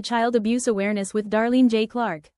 Child Abuse Awareness with Darlene J. Clark.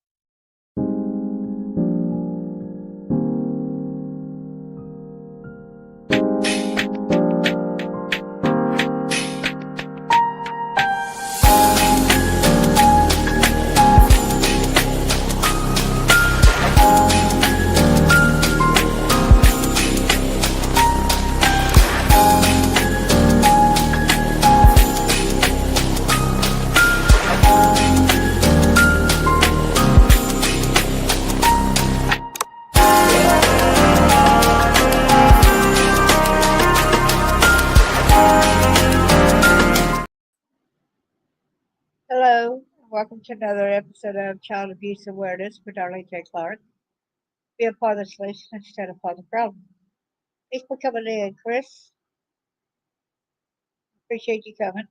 Hello, welcome to another episode of Child Abuse Awareness with Darlene J. Clark. Be a part of the solution instead of part of the problem. Thanks for coming in, Chris. Appreciate you coming.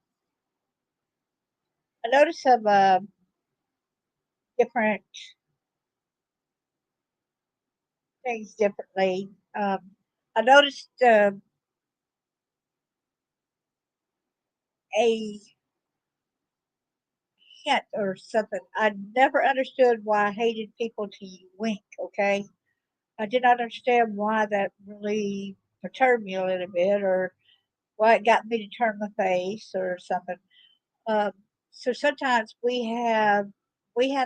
I noticed some different things differently. I noticed a hint or something. I never understood why I hated people to wink, okay? I did not understand why that really perturbed me a little bit or why it got me to turn my face or something. Um, so sometimes we have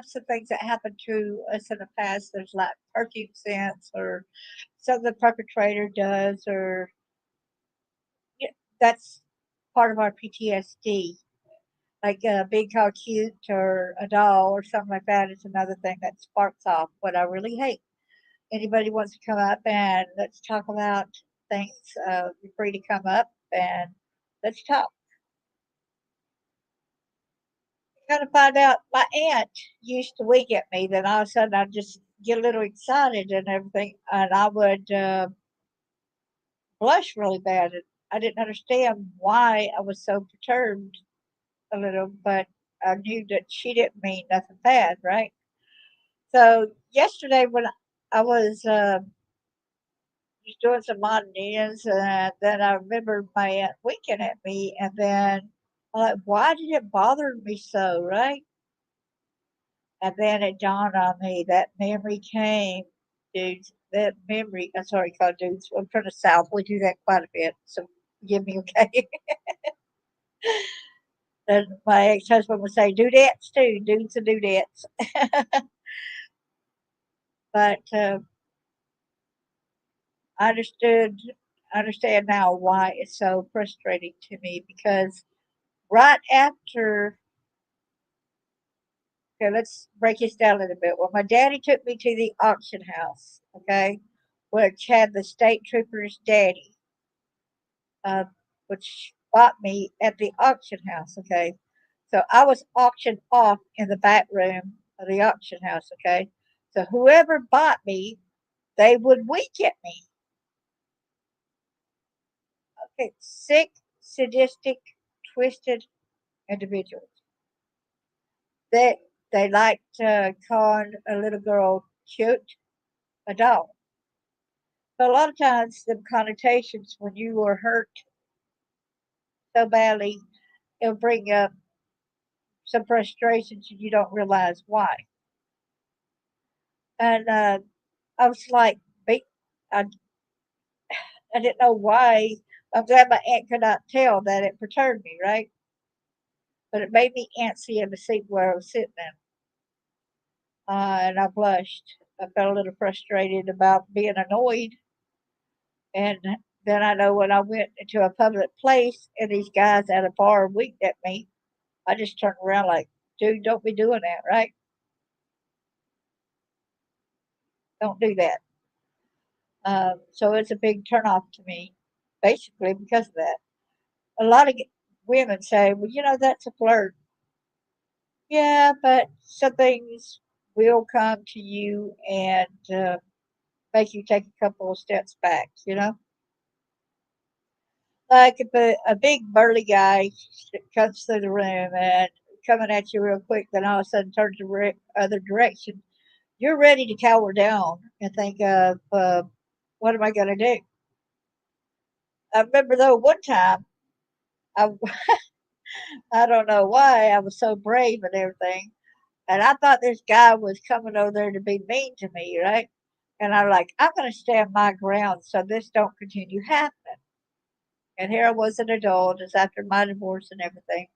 some things that happen to us in the past. There's like perfume scents or something the perpetrator does, or yeah, that's part of our PTSD. Like being called cute or a doll or something like that is another thing that sparks off what I really hate. Anybody wants to come up and let's talk about things, you're free to come up and let's talk. Kind of find out my aunt used to wink at me, then all of a sudden I'd just get a little excited and everything, and I would blush really bad. And I didn't understand why I was so perturbed a little, but I knew that she didn't mean nothing bad, right? So yesterday when I was just doing some oddities, and then I remembered my aunt winking at me, and then I'm like, why did it bother me so, right? And then it dawned on me that memory came, dudes. That memory, I'm sorry, called dudes. I'm from the South. We do that quite a bit. So forgive me, okay? And my ex husband would say, dudettes too, dudes and dudettes. But I understand now why it's so frustrating to me because right after, okay, let's break this down a little bit. Well, my daddy took me to the auction house, okay, which had the state trooper's daddy, uh, which bought me at the auction house. Okay, so I was auctioned off in the back room of the auction house. Okay, so whoever bought me, they would wink at me. Okay, sick, sadistic, twisted individuals. They they liked calling a little girl cute, a doll. But a lot of times, the connotations when you were hurt so badly, it'll bring up some frustrations and you don't realize why. And I was like, I, I didn't know why. I'm glad my aunt could not tell that it perturbed me, right? But it made me antsy in the seat where I was sitting in. And I blushed. I felt a little frustrated about being annoyed. And then I know when I went into a public place and these guys at a bar winked at me, I just turned around like, dude, don't be doing that, right? Don't do that. So it's a big turnoff to me, basically because of that. A lot of women say, well, that's a flirt. Yeah, but some things will come to you and make you take a couple of steps back. Like if a big burly guy comes through the room and coming at you real quick, then all of a sudden turns the other direction, you're ready to cower down and think of, what am I going to do? I remember though one time I I don't know why I was so brave and everything. And I thought this guy was coming over there to be mean to me, right? And I'm like, I'm going to stand my ground so this don't continue happening. And here I was an adult, it's after my divorce and everything.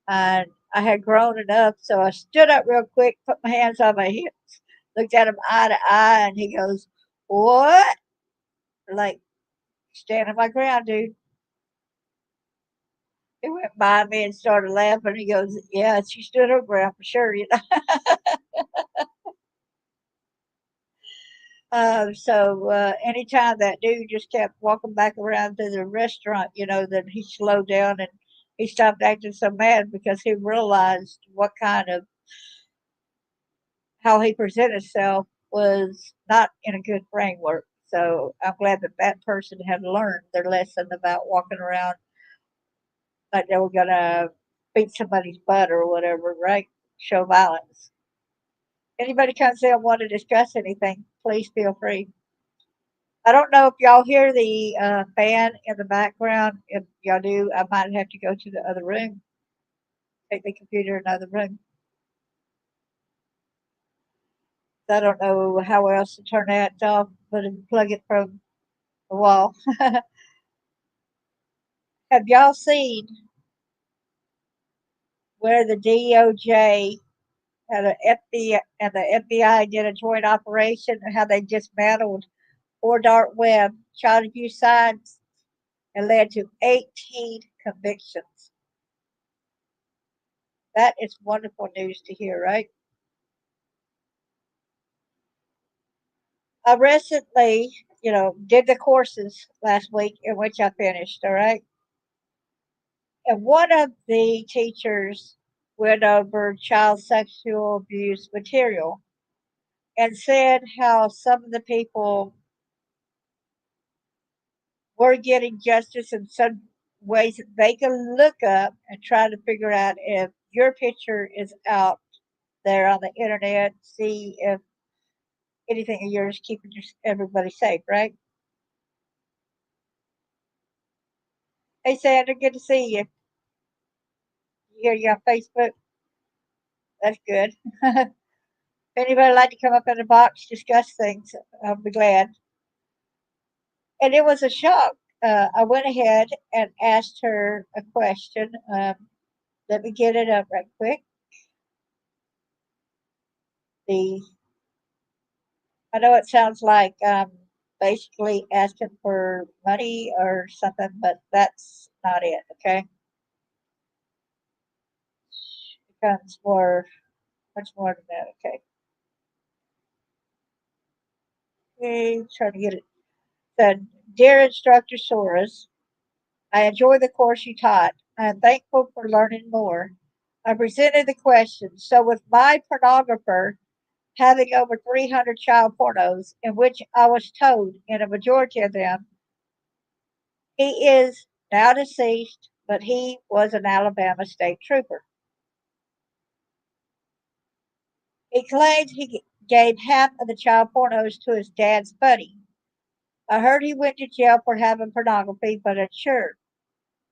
And I had grown enough, so I stood up real quick, put my hands on my hips, looked at him eye to eye, and he goes, "What?" Like, standing my ground, dude. He went by me and started laughing. He goes, "Yeah, she stood her ground for sure, you know." Anytime that dude just kept walking back around to the restaurant, then he slowed down and he stopped acting so mad because he realized what kind of how he presented himself was not in a good framework. So I'm glad that that person had learned their lesson about walking around like they were gonna beat somebody's butt or whatever, right? Show violence. Anybody comes in and want to discuss anything, please feel free. I don't know if y'all hear the fan in the background. If y'all do, I might have to go to the other room, take the computer in another room. I don't know how else to turn that off, but plug it from the wall. Have y'all seen where the DOJ and the FBI did a joint operation and how they dismantled four dark web child abuse sites and led to 18 convictions? That is wonderful news to hear, right? I recently, did the courses last week in which I finished, all right? And one of the teachers went over child sexual abuse material and said how some of the people were getting justice in some ways that they can look up and try to figure out if your picture is out there on the internet, see if anything of yours keeping everybody safe, right? Hey, Sandra, good to see you. Here you on Facebook. That's good. If anybody like to come up in the box, discuss things, I'll be glad. And it was a shock. I went ahead and asked her a question. Let me get it up right quick. The I know it sounds like basically asking for money or something, but that's not it. Okay, it becomes much more than that. Okay, trying to get it. Said, dear instructor Soros, I enjoy the course you taught. I am thankful for learning more. I presented the question. So, with my pornographer having over 300 child pornos, in which I was told in a majority of them, he is now deceased, but he was an Alabama state trooper. He claims he gave half of the child pornos to his dad's buddy. I heard he went to jail for having pornography, but unsure.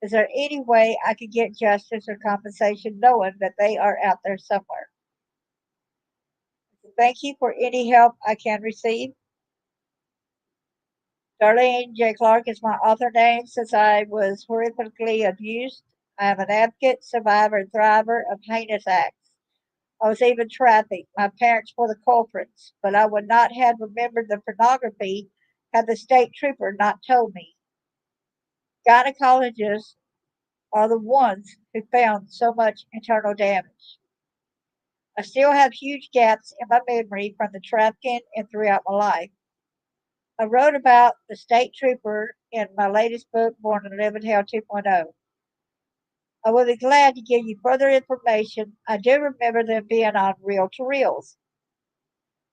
Is there any way I could get justice or compensation knowing that they are out there somewhere? Thank you for any help I can receive. Darlene J. Clark is my author name since I was horrifically abused. I am an advocate, survivor, and thriver of heinous acts. I was even trafficked. My parents were the culprits, but I would not have remembered the pornography had the state trooper not told me. Gynecologists are the ones who found so much internal damage. I still have huge gaps in my memory from the trafficking and throughout my life. I wrote about the state trooper in my latest book, Born to Live in Hell 2.0. I will be glad to give you further information. I do remember them being on reel to reels.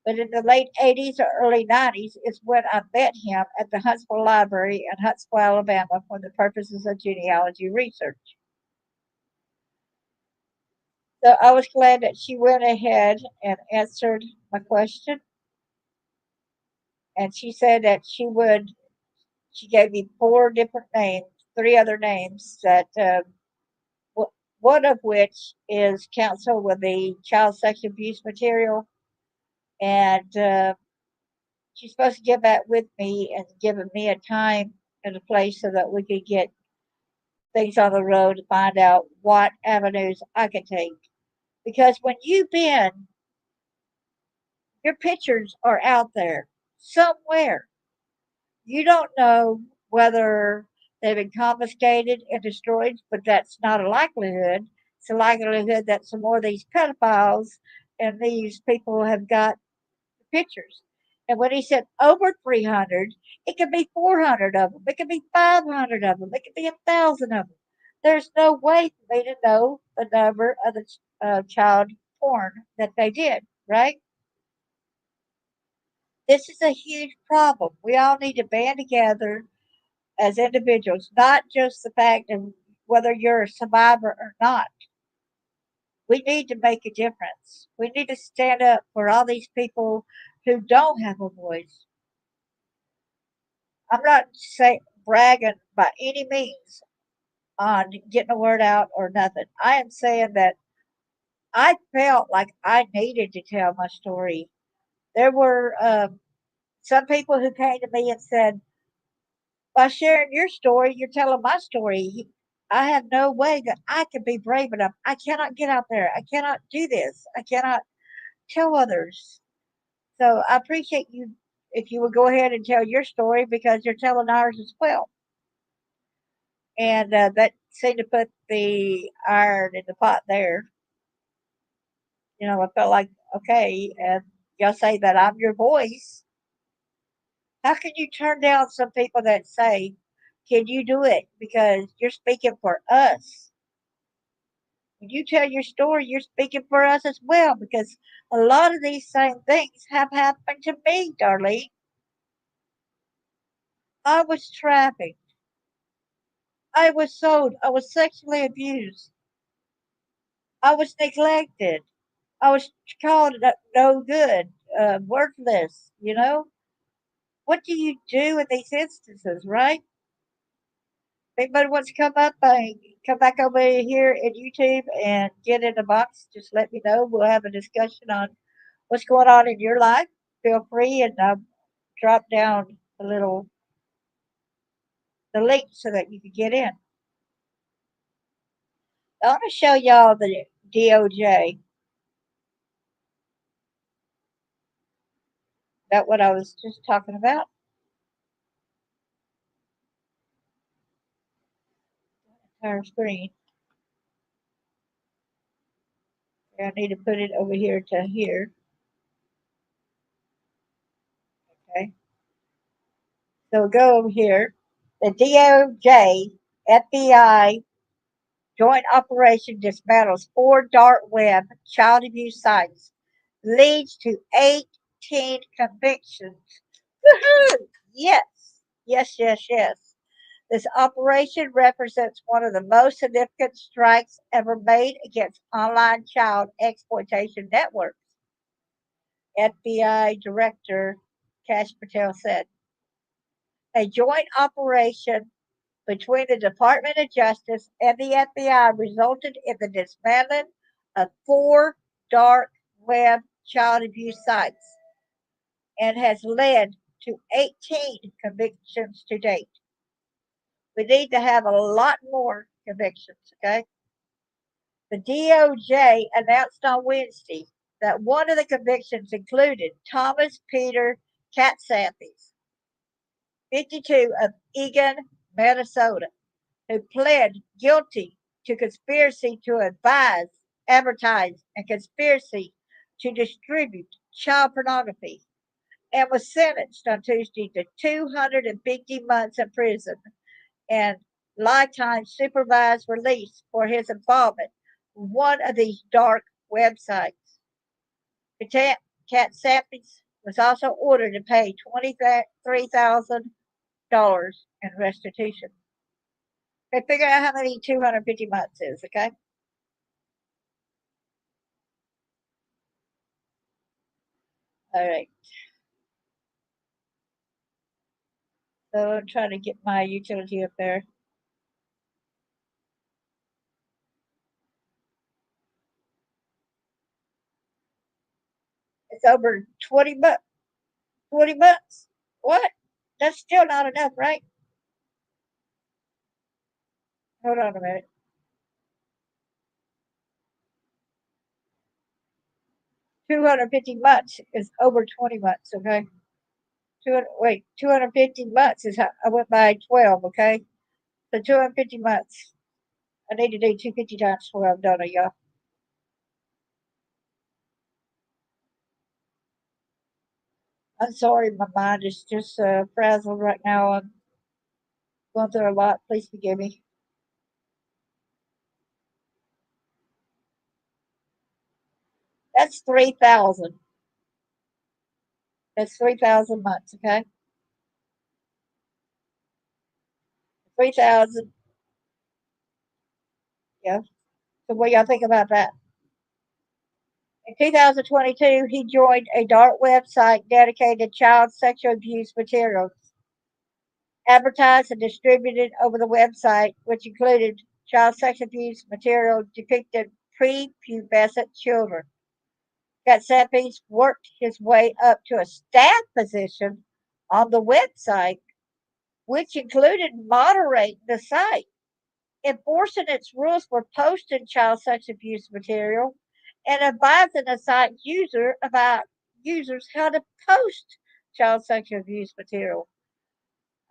But in the late 80s or early 90s is when I met him at the Huntsville Library in Huntsville, Alabama, for the purposes of genealogy research. So I was glad that she went ahead and answered my question. And she said that she gave me four different names, three other names that one of which is counsel with the child sex abuse material. And she's supposed to get back with me and giving me a time and a place so that we could get things on the road to find out what avenues I could take. Because when you bend, your pictures are out there somewhere. You don't know whether they've been confiscated and destroyed, but that's not a likelihood. It's a likelihood that some more of these pedophiles and these people have got pictures. And when he said over 300, it could be 400 of them. It could be 500 of them. It could be 1,000 of them. There's no way for me to know the number of the child porn that they did, right? This is a huge problem. We all need to band together as individuals, not just the fact of whether you're a survivor or not. We need to make a difference. We need to stand up for all these people who don't have a voice. I'm not saying bragging by any means on getting the word out or nothing. I am saying that I felt like I needed to tell my story. There were some people who came to me and said, by sharing your story, you're telling my story. I have no way that I can be brave enough. I cannot get out there. I cannot do this. I cannot tell others. So I appreciate you if you would go ahead and tell your story because you're telling ours as well. And that seemed to put the iron in the pot there. I felt like, okay, and y'all say that I'm your voice. How can you turn down some people that say, can you do it? Because you're speaking for us. When you tell your story, you're speaking for us as well because a lot of these same things have happened to me, Darlene. I was trafficked. I was sold. I was sexually abused. I was neglected. I was called no good, worthless. What do you do in these instances, right? If anybody wants to come up, come back over here at YouTube and get in the box. Just let me know. We'll have a discussion on what's going on in your life. Feel free and drop down the link so that you can get in. I want to show y'all the DOJ. That what I was just talking about. Entire screen. I need to put it over here to here. Okay. So go over here. The DOJ, FBI joint operation dismantles 4 dark web child abuse sites, leads to 18 convictions. Woohoo! Yes, yes, yes, yes. This operation represents one of the most significant strikes ever made against online child exploitation networks, FBI Director Kash Patel said. A joint operation between the Department of Justice and the FBI resulted in the dismantling of 4 dark web child abuse sites and has led to 18 convictions to date. We need to have a lot more convictions, okay? The DOJ announced on Wednesday that one of the convictions included Thomas Peter Katsathis, 52, of Eagan, Minnesota, who pled guilty to conspiracy to advise, advertise, and conspiracy to distribute child pornography and was sentenced on Tuesday to 250 months in prison and lifetime supervised release for his involvement in one of these dark websites. Cat Sappis was also ordered to pay $23,000 in restitution. Okay, figure out how many 250 months is, okay? All right. So I'm trying to get my utility up there. It's over 20 months. What? That's still not enough, right? Hold on a minute. 250 months is over 20 months, okay? 250 months is how I went by 12, okay? So 250 months. I need to do 250 times 12, don't I, y'all? I'm sorry, my mind is just frazzled right now. I'm going through a lot. Please forgive me. That's 3,000. That's 3,000 months, okay? 3,000. Yeah. So what y'all think about that? In 2022, he joined a dark website dedicated to child sexual abuse materials, advertised and distributed over the website, which included child sex abuse material depicted prepubescent children. Gatsepis worked his way up to a staff position on the website, which included moderating the site, enforcing its rules for posting child sex abuse material, and advising the site users how to post child sexual abuse material.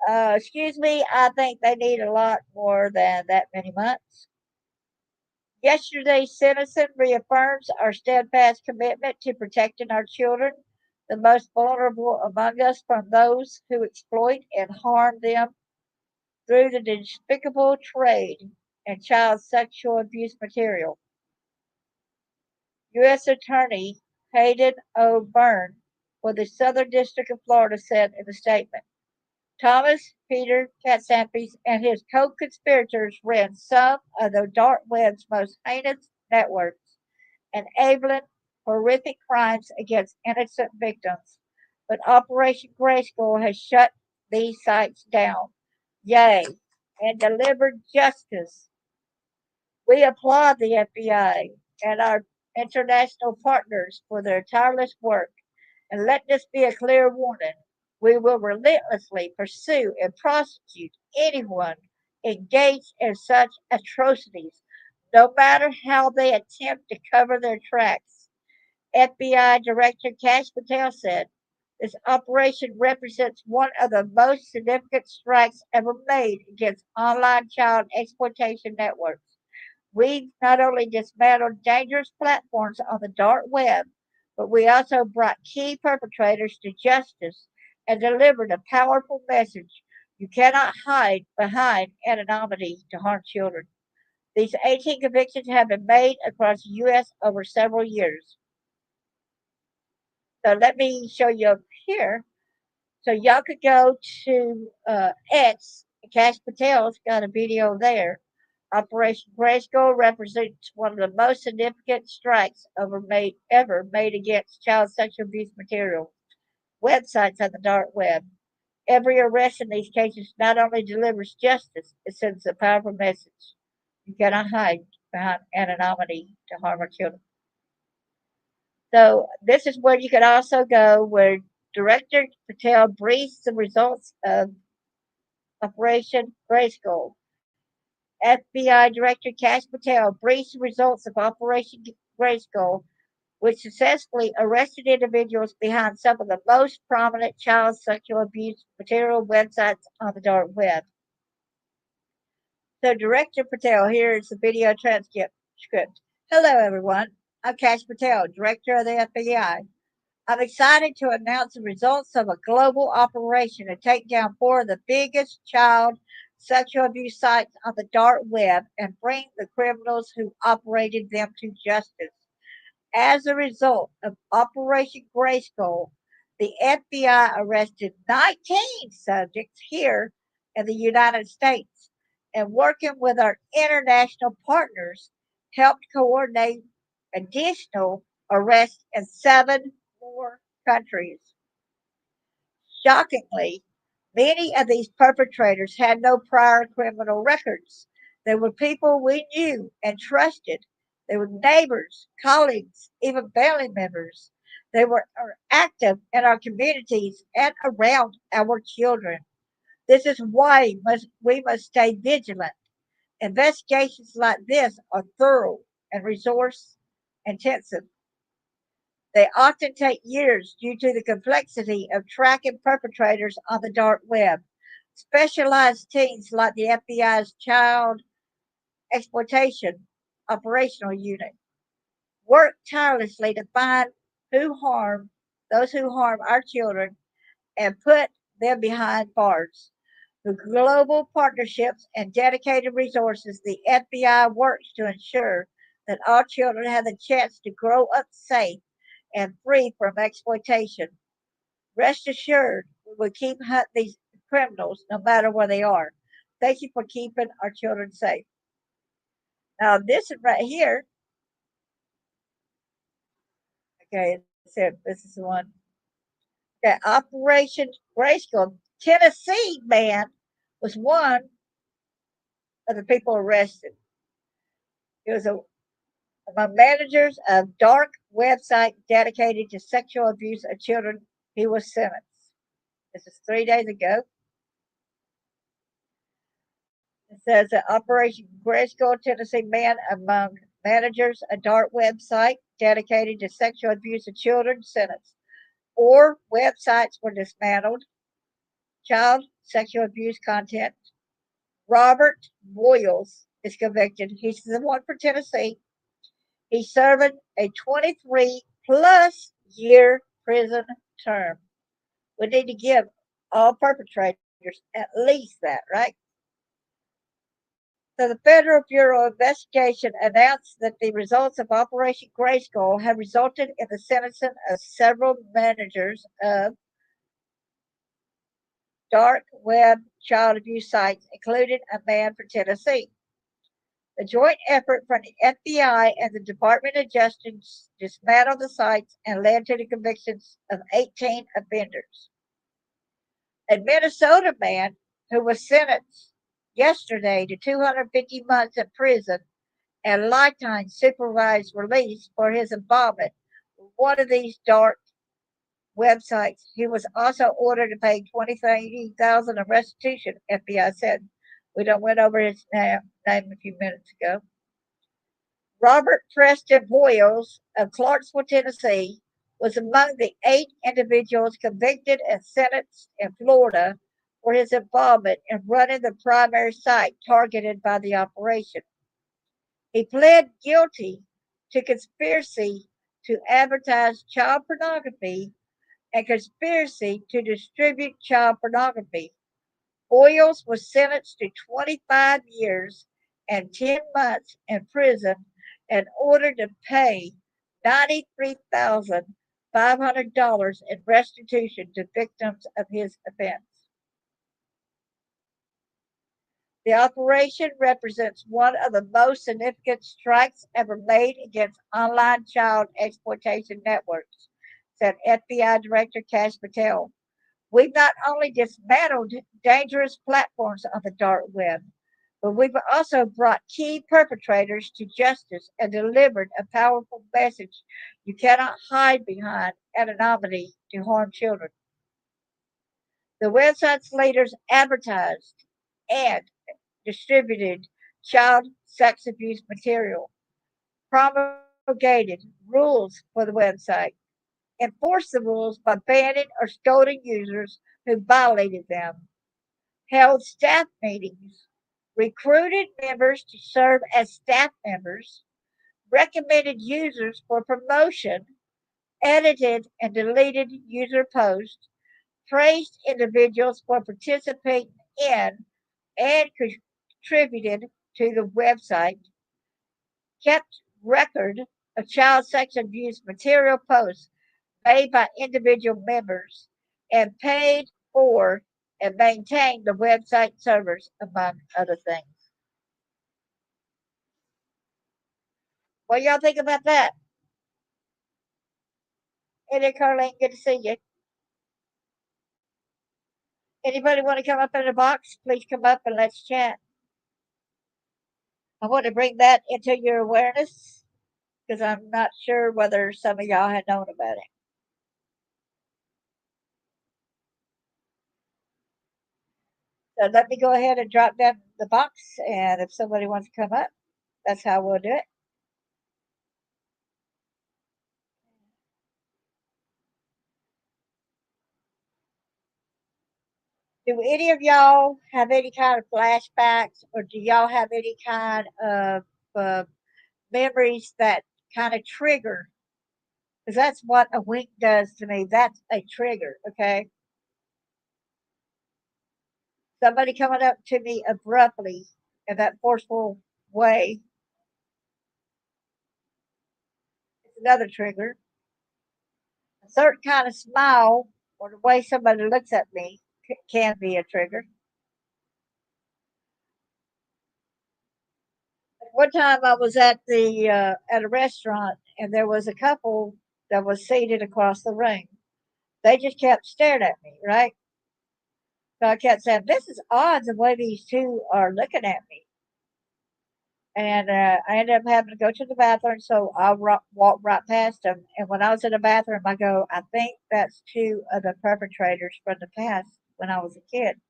Excuse me, I think they need a lot more than that many months. Yesterday's citizen reaffirms our steadfast commitment to protecting our children, the most vulnerable among us, from those who exploit and harm them through the despicable trade in child sexual abuse material. U.S. Attorney Hayden O. Byrne for the Southern District of Florida said in a statement, Thomas Peter Katsampis and his co-conspirators ran some of the dark web's most heinous networks, enabling horrific crimes against innocent victims. But Operation Grayskull has shut these sites down. Yay, and delivered justice. We applaud the FBI and our international partners for their tireless work. And let this be a clear warning. We will relentlessly pursue and prosecute anyone engaged in such atrocities, no matter how they attempt to cover their tracks. FBI Director Kash Patel said, this operation represents one of the most significant strikes ever made against online child exploitation networks. We not only dismantled dangerous platforms on the dark web, but we also brought key perpetrators to justice and delivered a powerful message. You cannot hide behind anonymity to harm children. These 18 convictions have been made across the U.S. over several years. So let me show you up here. So y'all could go to X. Cash Patel's got a video there. Operation Grayskull represents one of the most significant strikes ever made against child sexual abuse material websites on the dark web. Every arrest in these cases not only delivers justice, it sends a powerful message. You cannot hide behind anonymity to harm our children. So this is where you can also go where Director Patel briefs the results of Operation Grayskull. FBI Director Kash Patel briefs the results of Operation Grayskull, which successfully arrested individuals behind some of the most prominent child sexual abuse material websites on the dark web. So, Director Patel, here is the video transcript. Hello, everyone. I'm Kash Patel, Director of the FBI. I'm excited to announce the results of a global operation to take down four of the biggest child sexual abuse sites on the dark web and bring the criminals who operated them to justice. As a result of Operation Grayskull, the FBI arrested 19 subjects here in the United States and working with our international partners helped coordinate additional arrests in 7 more countries. Shockingly, many of these perpetrators had no prior criminal records. They were people we knew and trusted. They were neighbors, colleagues, even family members. Are active in our communities and around our children. This is why we must stay vigilant. Investigations like this are thorough and resource intensive. They often take years due to the complexity of tracking perpetrators on the dark web. Specialized teams like the FBI's Child Exploitation Operational Unit work tirelessly to find who harm those who harm our children and put them behind bars. Through global partnerships and dedicated resources, the FBI works to ensure that all children have the chance to grow up safe and free from exploitation. Rest assured, we will keep hunting these criminals no matter where they are. Thank you for keeping our children safe. Now, this is right here. Okay, this is the one. Okay, Operation Grayskull. Tennessee man was one of the people arrested. He was among managers of dark website dedicated to sexual abuse of children. He was sentenced. This is 3 days ago. It says that Operation Grayskull, Tennessee man among managers a dark website dedicated to sexual abuse of children sentenced. 4 websites were dismantled. Child sexual abuse content. Robert Boyles is convicted. He's the one for Tennessee. He's serving a 23 plus year prison term. We need to give all perpetrators at least that, right? So the Federal Bureau of Investigation announced that the results of Operation Grayskull have resulted in the sentencing of several managers of dark web child abuse sites, including a man from Tennessee. The joint effort from the FBI and the Department of Justice dismantled the sites and led to the convictions of 18 offenders. A Minnesota man who was sentenced yesterday to 250 months in prison and lifetime supervised release for his involvement with one of these dark websites. He was also ordered to pay $20,000 in restitution, FBI said. We don't went over his name a few minutes ago. Robert Preston Boyles of Clarksville, Tennessee, was among the 8 individuals convicted and sentenced in Florida for his involvement in running the primary site targeted by the operation. He pled guilty to conspiracy to advertise child pornography and conspiracy to distribute child pornography. Boyles was sentenced to 25 years and 10 months in prison and ordered to pay $93,500 in restitution to victims of his offense. The operation represents one of the most significant strikes ever made against online child exploitation networks, said FBI Director Kash Patel. We've not only dismantled dangerous platforms on the dark web, but we've also brought key perpetrators to justice and delivered a powerful message. You cannot hide behind anonymity to harm children. The website's leaders advertised and distributed child sex abuse material, promulgated rules for the website, enforced the rules by banning or scolding users who violated them, held staff meetings, recruited members to serve as staff members, recommended users for promotion, edited and deleted user posts, praised individuals for participating in and contributed to the website, kept record of child sex abuse material posts made by individual members, and paid for and maintained the website servers, among other things. What do y'all think about that? Hey there, Carlene. Good to see you. Anybody want to come up in the box? Please come up and let's chat. I want to bring that into your awareness because I'm not sure whether some of y'all had known about it. So let me go ahead and drop down the box, and if somebody wants to come up, that's how we'll do it. Do any of y'all have any kind of flashbacks, or do y'all have any kind of uh, memories that kind of trigger? Because that's what a wink does to me. That's a trigger, okay? Somebody coming up to me abruptly in that forceful way is another trigger. A certain kind of smile or the way somebody looks at me can be a trigger. One time I was at a restaurant, and there was a couple that was seated across the room. They just kept staring at me, right? So I kept saying, "This is odd the way these two are looking at me." And I ended up having to go to the bathroom, so I walked right past them. And when I was in the bathroom, I go, "I think that's two of the perpetrators from the past when I was a kid."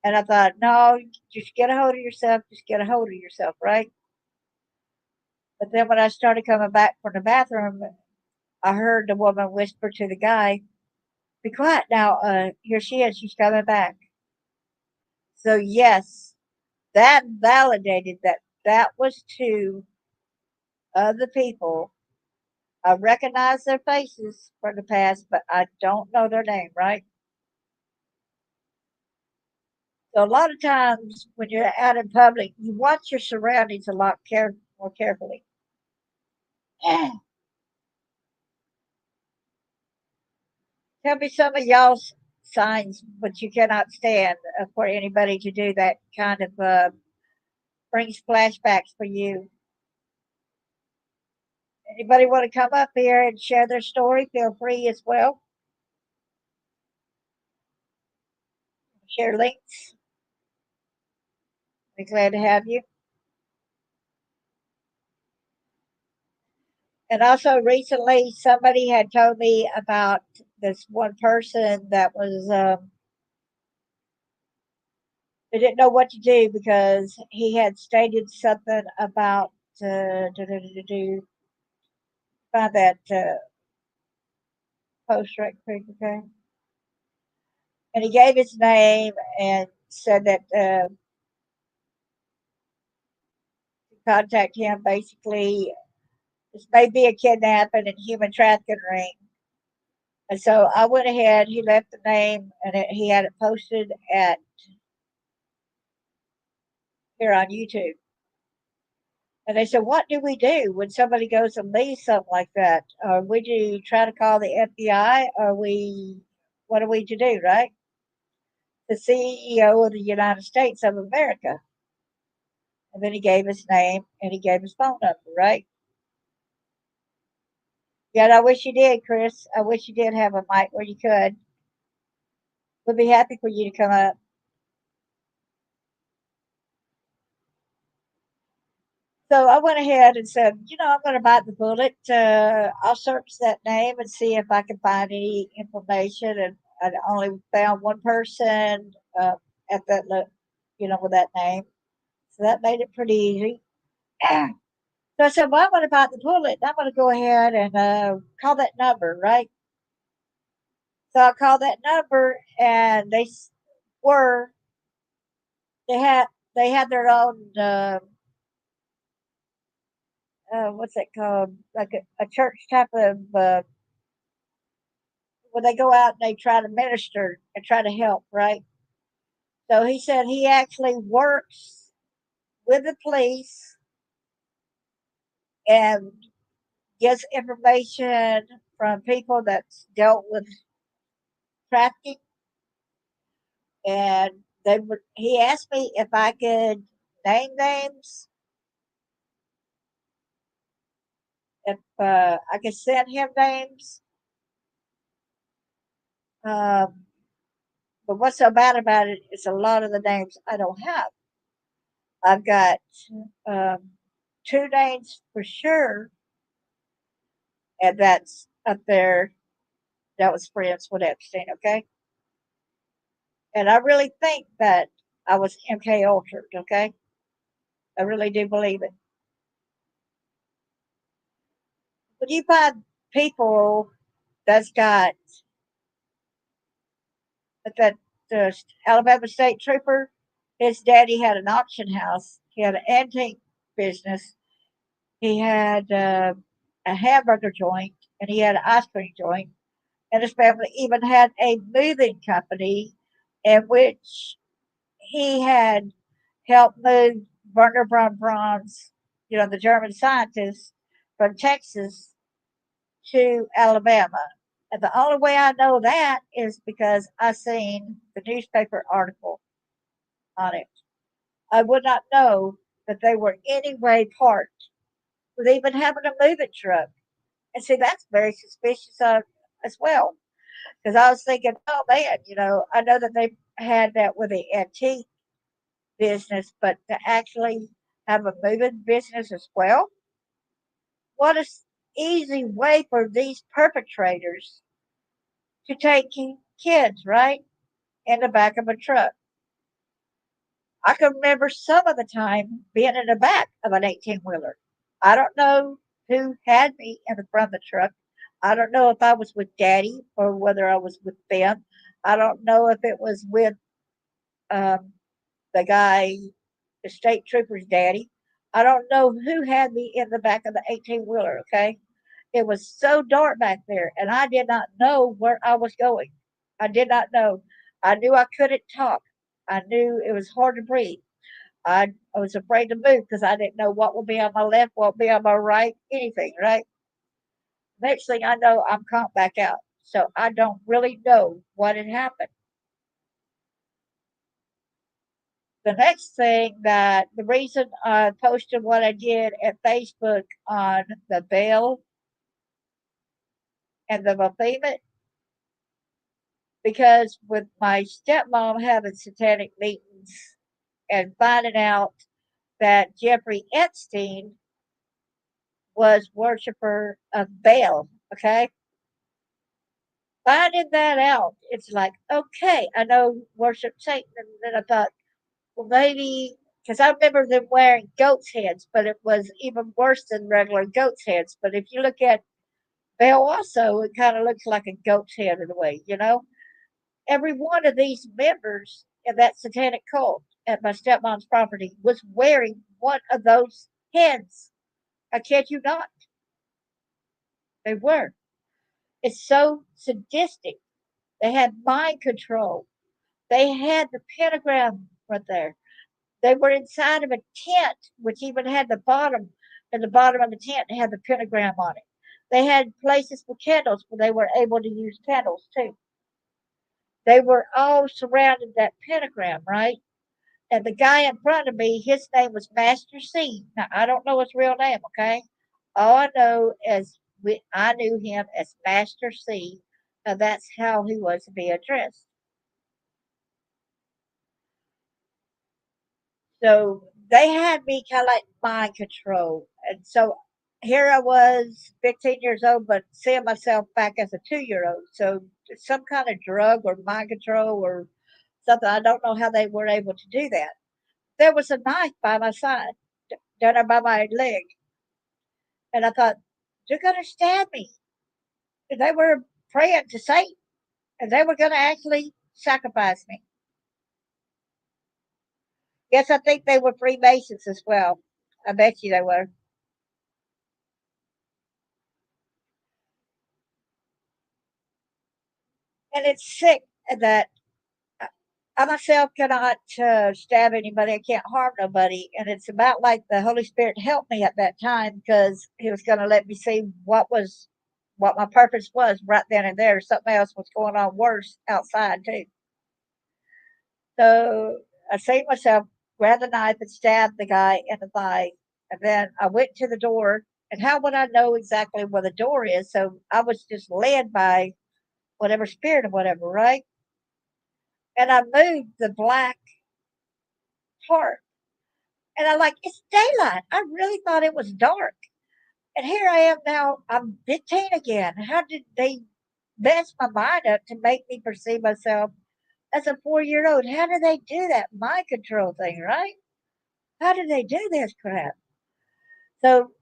And I thought, "No, just get a hold of yourself. Just get a hold of yourself, right?" But then when I started coming back from the bathroom, I heard the woman whisper to the guy, "Be quiet now. Here she is. She's coming back." So yes, that validated that that was two of the people. I recognize their faces from the past, but I don't know their name, right? So a lot of times when you're out in public, you watch your surroundings a lot more carefully. Tell me some of y'all's signs, but you cannot stand for anybody to do that kind of brings flashbacks for you. Anybody want to come up here and share their story? Feel free as well. Share links. Be glad to have you. And also, recently, somebody had told me about this one person that was, they didn't know what to do because he had stated something about, find that post right quick, okay? And he gave his name and said that to contact him basically. This may be a kidnapping and human trafficking ring. And so I went ahead, he left the name, and he had it posted at here on YouTube. And they said, "What do we do when somebody goes and leaves something like that? Would you try to call the FBI? Or what are we to do, right?" The CEO of the United States of America. And then he gave his name and he gave his phone number, right? Yeah, I wish you did, Chris. I wish you did have a mic where you could. We'd be happy for you to come up. So I went ahead and said, I'm going to bite the bullet. I'll search that name and see if I can find any information. And I only found one person at that, with that name. So that made it pretty easy. So I said, "Well, I'm going to bite the bullet. I'm going to go ahead and call that number, right?" So I called that number, and were they had they had their own what's it called, like a church type of when they go out and they try to minister and try to help, right? So he said he actually works with the police and gets information from people that's dealt with trafficking. And he asked me if I could name names, if I could send him names. Um, but what's so bad about it is a lot of the names I don't have. I've got um, two names for sure, and that's up there. That was friends with Epstein, okay? And I really think that I was MK Ultra, okay? I really do believe it. When you find people that's got that the Alabama State Trooper, his daddy had an auction house. He had an antique business. He had a hamburger joint, and he had an ice cream joint. And his family even had a moving company in which he had helped move Werner von Braun's, the German scientist from Texas to Alabama. And the only way I know that is because I seen the newspaper article on it. I would not know that they were any way part with even having a moving truck. And see, that's very suspicious as well. Because I was thinking, oh man, I know that they had that with the antique business, but to actually have a moving business as well, what a easy way for these perpetrators to take kids, right, in the back of a truck. I can remember some of the time being in the back of an 18 wheeler. I don't know who had me in the front of the truck. I don't know if I was with Daddy or whether I was with them. I don't know if it was with um, the guy, the state trooper's daddy. I don't know who had me in the back of the 18 wheeler, okay? It was so dark back there, and I did not know where I was going. I did not know. I knew I couldn't talk. I knew it was hard to breathe. I was afraid to move because I didn't know what would be on my left, what would be on my right, anything, right? Next thing I know, I'm caught back out. So I don't really know what had happened. The next thing that the reason I posted what I did at Facebook on the bail and the payment, because with my stepmom having satanic meetings and finding out that Jeffrey Epstein was worshiper of Baal, okay? Finding that out, it's like, okay, I know worship Satan. And then I thought, well, maybe, because I remember them wearing goat's heads, but it was even worse than regular goat's heads. But if you look at Baal also, it kind of looks like a goat's head in a way. Every one of these members in that satanic cult at my stepmom's property was wearing one of those heads. I kid you not. They were. It's so sadistic. They had mind control. They had the pentagram right there. They were inside of a tent, which even had and the bottom of the tent had the pentagram on it. They had places for candles where they were able to use candles too. They were all surrounded that pentagram, right? And the guy in front of me, his name was Master C. Now I don't know his real name, okay? All I know is I knew him as Master C, and that's how he was to be addressed. So they had me kind of like mind control. And so here I was, 15 years old, but seeing myself back as a 2-year old. So some kind of drug or mind control or something. I don't know how they were able to do that. There was a knife by my side, down by my leg. And I thought, they're going to stab me. And they were praying to Satan, and they were going to actually sacrifice me. Yes, I think they were Freemasons as well. I bet you they were. And it's sick that I myself cannot stab anybody. I can't harm nobody. And it's about like the Holy Spirit helped me at that time because He was going to let me see what my purpose was right then and there. Something else was going on worse outside too. So I saved myself, grabbed the knife, and stabbed the guy in the thigh. And then I went to the door. And how would I know exactly where the door is? So I was just led by whatever spirit or whatever, right? And I moved the black part. And I'm like, it's daylight. I really thought it was dark. And here I am now. I'm 15 again. How did they mess my mind up to make me perceive myself as a 4-year-old. How do they do that mind control thing, right? How do they do this crap? So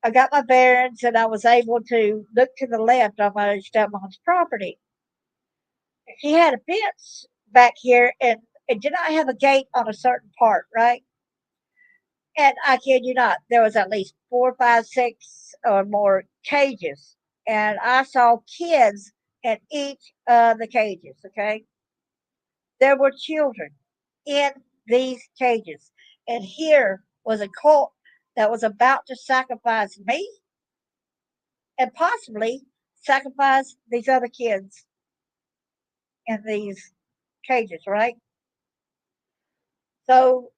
I got my bearings and I was able to look to the left on my stepmom's property. She had a fence back here and it did not have a gate on a certain part, right? And I kid you not, there was at least 4, 5, 6 or more cages. And I saw kids in each of the cages, okay? There were children in these cages. And here was a cult that was about to sacrifice me and possibly sacrifice these other kids in these cages, right? So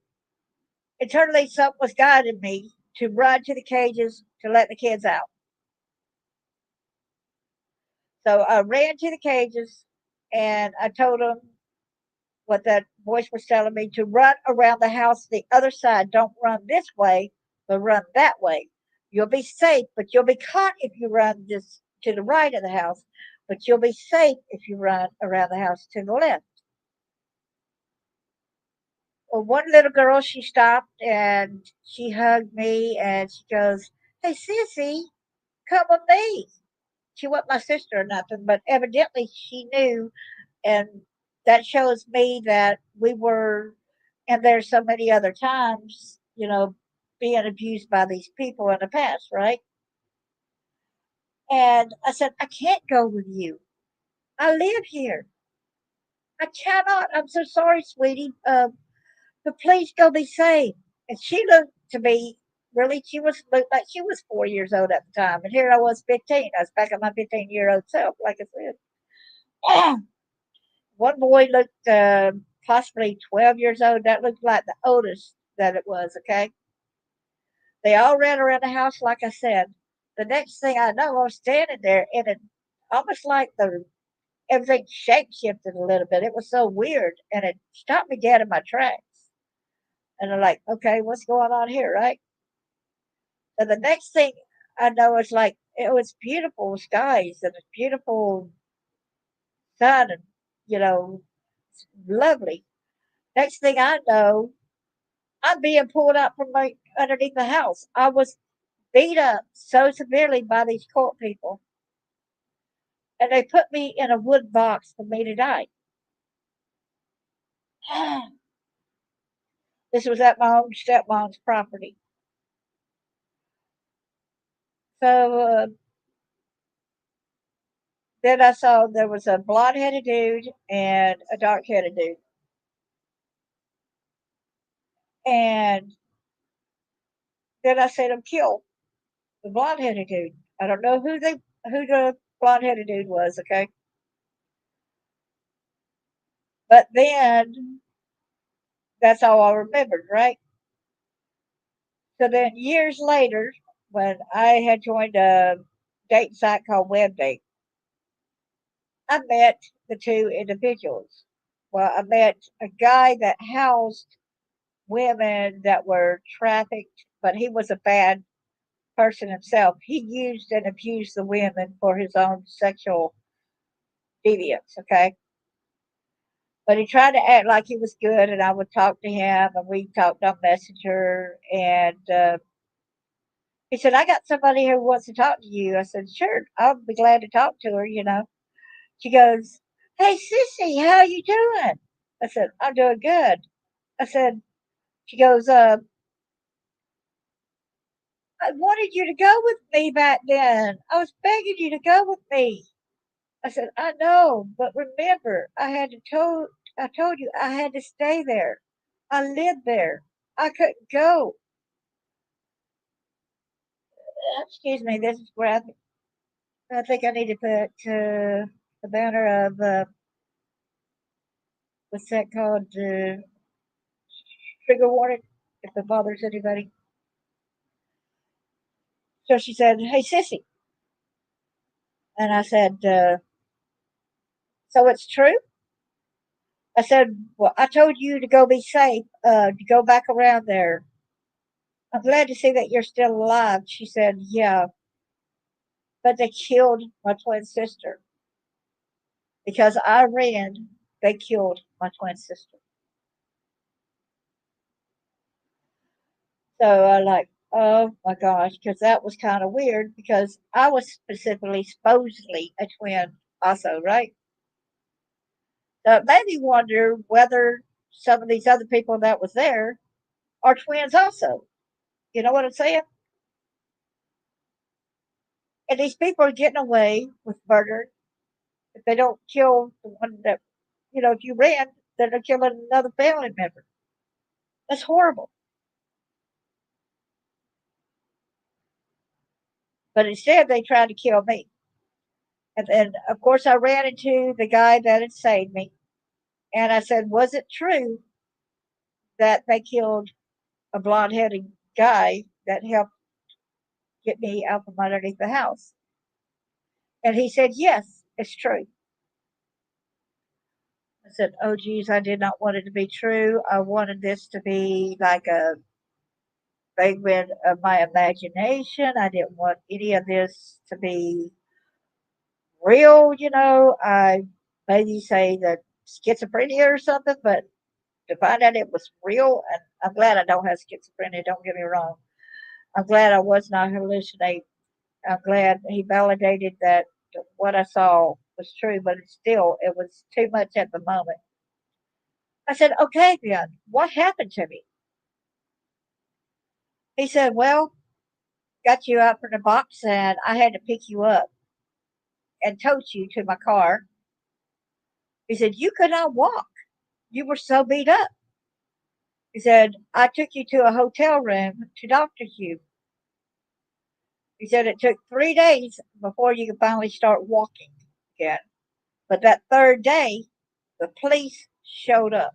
internally, something was guiding me to run to the cages to let the kids out. So I ran to the cages and I told them what that voice was telling me to run around the house the other side. Don't run this way, but run that way. You'll be safe, but you'll be caught if you run this to the right of the house, but you'll be safe if you run around the house to the left. Well, one little girl, she stopped and she hugged me and she goes, "Hey, sissy, come with me." She wasn't my sister or nothing, but evidently she knew. And that shows me that we were, and there's so many other times, being abused by these people in the past, right? And I said, I can't go with you. I live here. I cannot. I'm so sorry, sweetie. But please go be safe. And she looked to me, really, she looked like she was 4 years old at the time. And here I was 15. I was back at my 15-year-old self, like I said. One boy looked possibly 12 years old. That looked like the oldest that it was, okay? They all ran around the house, like I said. The next thing I know, I was standing there, and it almost like everything shape shifted a little bit. It was so weird, and it stopped me dead in my tracks. And I'm like, okay, what's going on here, right? And the next thing I know is like, it was beautiful skies and it's beautiful sun and, you know, lovely. Next thing I know, I'm being pulled out from underneath the house. I was beat up so severely by these cult people, and they put me in a wood box for me to die. This was at my own stepmom's property. So then I saw there was a blonde headed dude and a dark headed dude. And then I said, I'm killed the blonde headed dude. I don't know who the blonde headed dude was, okay? But then that's all I remembered, right? So then years later, when I had joined a dating site called WebDate, I met the two individuals. Well, I met a guy that housed women that were trafficked, but he was a bad person himself. He used and abused the women for his own sexual deviance, okay? But he tried to act like he was good, and I would talk to him, and we talked on Messenger, and he said, I got somebody who wants to talk to you. I said, sure, I'll be glad to talk to her. She goes, hey, sissy, how you doing? I said, I'm doing good. I said, she goes, I wanted you to go with me back then. I was begging you to go with me. I said, I know, but remember, I told you I had to stay there. I lived there. I couldn't go. Excuse me, this is graphic. I think I need to put the banner of what's that called? Trigger warning, if it bothers anybody. So she said, hey, sissy. And I said, so it's true? I said, well, I told you to go be safe, to go back around there. I'm glad to see that you're still alive. She said, yeah, but they killed my twin sister because I ran. they killed my twin sister. So I like, oh my gosh, because that was kind of weird because I was specifically supposedly a twin also, right? So it made me wonder whether some of these other people that was there are twins also. You know what I'm saying? And these people are getting away with murder if they don't kill the one that, if you ran, then they're killing another family member. That's horrible. But instead, they tried to kill me. And then, of course, I ran into the guy that had saved me. And I said, was it true that they killed a blonde headed guy that helped get me out from underneath the house? And he said, yes, it's true. I said, oh, geez, I did not want it to be true. I wanted this to be like a figment of my imagination. I didn't want any of this to be real, I maybe say that schizophrenia or something, but to find out it was real, and I'm glad I don't have schizophrenia, don't get me wrong. I'm glad I was not hallucinating. I'm glad he validated that what I saw was true, but it was too much at the moment. I said, okay, then, what happened to me? He said, well, got you out from the box and I had to pick you up and tote you to my car. He said, you could not walk. You were so beat up. He said, I took you to a hotel room to doctor you. He said it took 3 days before you could finally start walking again. But that third day, the police showed up.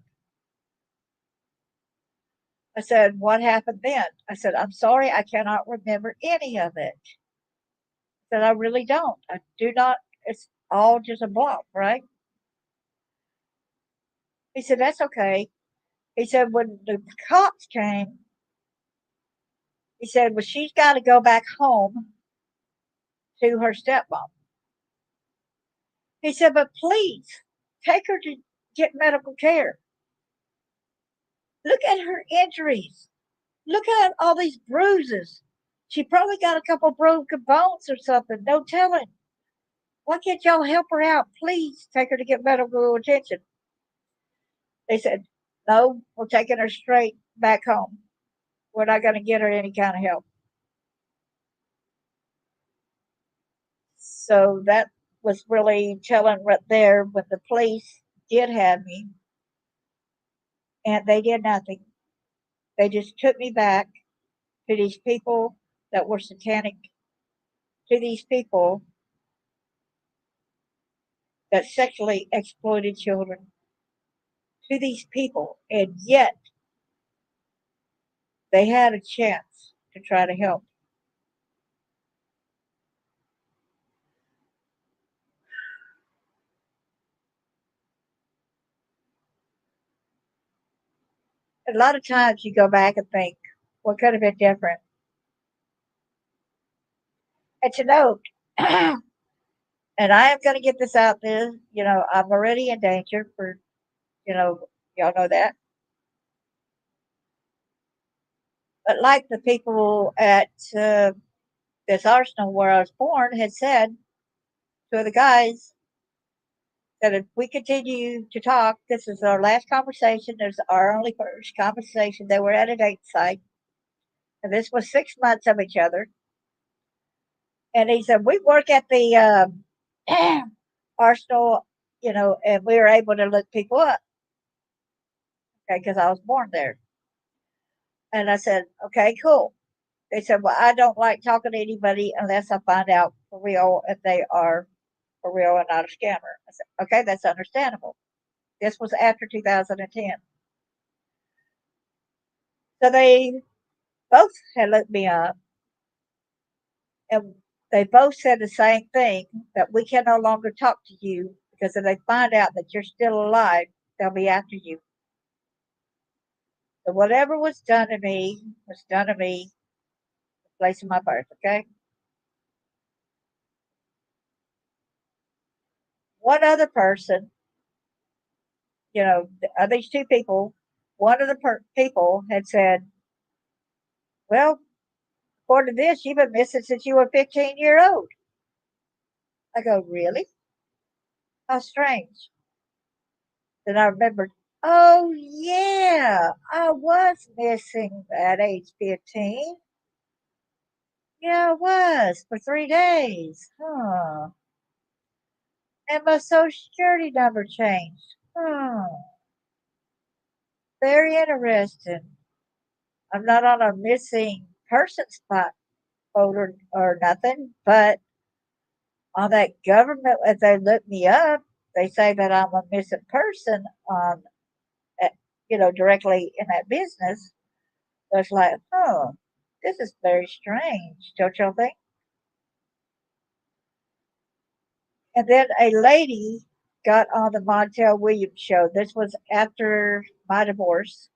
I said, what happened then? I said, I'm sorry, I cannot remember any of it. I said, I really don't. I do not, it's all just a bluff, right? He said, that's okay. He said, when the cops came, he said, well, she's got to go back home to her stepmom. He said, but please take her to get medical care. Look at her injuries. Look at all these bruises. She probably got a couple broken bones or something. No telling. Why can't y'all help her out? Please take her to get medical attention. They said, no, we're taking her straight back home. We're not going to get her any kind of help. So that was really telling right there when the police did have me and they did nothing. They just took me back to these people that were satanic, to these people that sexually exploited children, to these people, and yet they had a chance to try to help. A lot of times you go back and think, what could have been different? And to note, and I am going to get this out there, I'm already in danger for, y'all know that. But like the people at this arsenal where I was born had said to the guys that if we continue to talk, this is our last conversation. There's our only first conversation. They were at a date site, and this was 6 months of each other. And he said, we work at the arsenal, and we were able to look people up, okay, because I was born there. And I said, okay, cool. They said, well, I don't like talking to anybody unless I find out for real if they are for real and not a scammer. I said, okay, that's understandable. This was after 2010. So they both had looked me up and they both said the same thing, that we can no longer talk to you because if they find out that you're still alive, they'll be after you. So whatever was done to me was done to me the place of my birth, okay? One other person of these two people, one of the people had said, "Well, according to this, you've been missing since you were 15-year old." I go, "Really? How strange." Then I remembered, oh yeah, I was missing at age 15. Yeah, I was for 3 days. Huh. And my social security number changed. Huh. Very interesting. I'm not on a missing person spot folder or nothing, but on that government, if they look me up, they say that I'm a missing person on, uh, directly in that business. So it's like, huh, this is very strange, don't y'all think? And then a lady got on the Montel Williams show. This was after my divorce.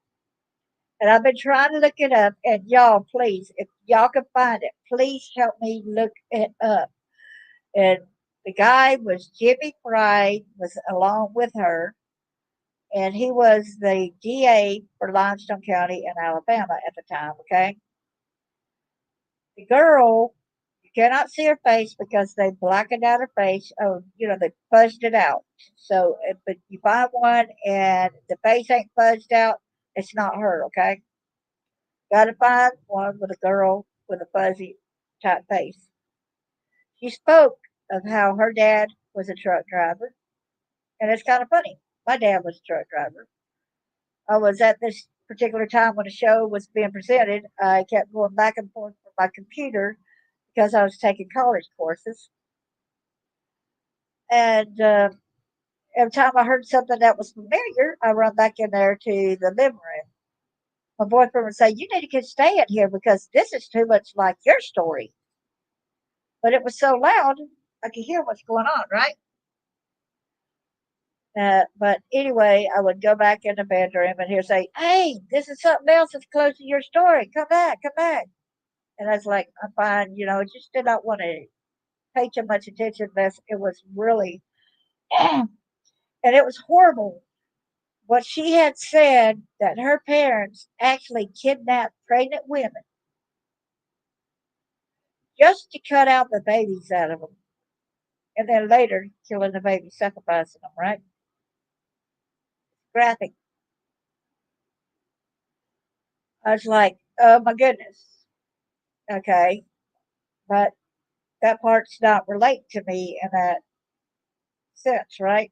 And I've been trying to look it up. And y'all, please, if y'all can find it, please help me look it up. And the guy was Jimmy Fry, was along with her. And he was the DA for Limestone County in Alabama at the time, okay? The girl, you cannot see her face because they blackened out her face. Oh, they fudged it out. So, but you find one and the face ain't fudged out, it's not her, okay? Got to find one with a girl with a fuzzy type face. She spoke of how her dad was a truck driver, and it's kind of funny. My dad was a truck driver. I was at this particular time when the show was being presented. I kept going back and forth from my computer because I was taking college courses. And every time I heard something that was familiar, I run back in there to the living room. My boyfriend would say, "You need to stay in here because this is too much like your story." But it was so loud, I could hear what's going on, right? But anyway, I would go back in the bedroom and he'd say, "Hey, this is something else that's close to your story. Come back, come back." And I was like, "I'm fine." Just did not want to pay too much attention. This it was really, and it was horrible. What she had said that her parents actually kidnapped pregnant women just to cut out the babies out of them, and then later killing the babies, sacrificing them. Right? Graphic. I was like, "Oh my goodness." Okay, but that part's not relate to me in that sense, right?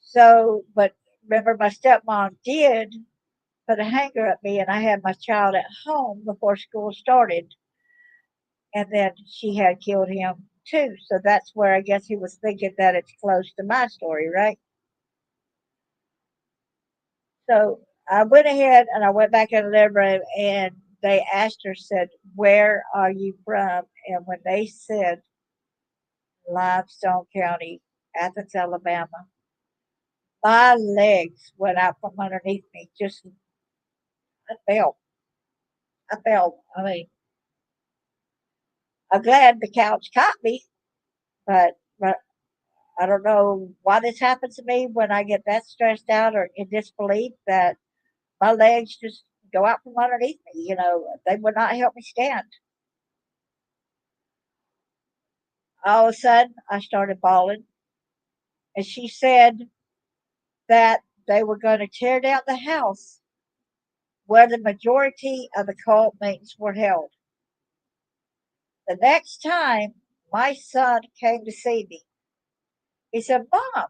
So, but remember, my stepmom did put a hanger at me, and I had my child at home before school started, and then she had killed him too. So that's where I guess he was thinking that it's close to my story, right? So I went ahead and I went back into their room, and they asked her, said, "Where are you from?" And when they said Limestone County, Athens, Alabama, my legs went out from underneath me. Just I fell. I fell. I mean, I'm glad the couch caught me, but I don't know why this happens to me when I get that stressed out or in disbelief that my legs just go out from underneath me. They would not help me stand. All of a sudden, I started bawling, and she said that they were going to tear down the house where the majority of the cult meetings were held. The next time my son came to see me, he said, "Mom,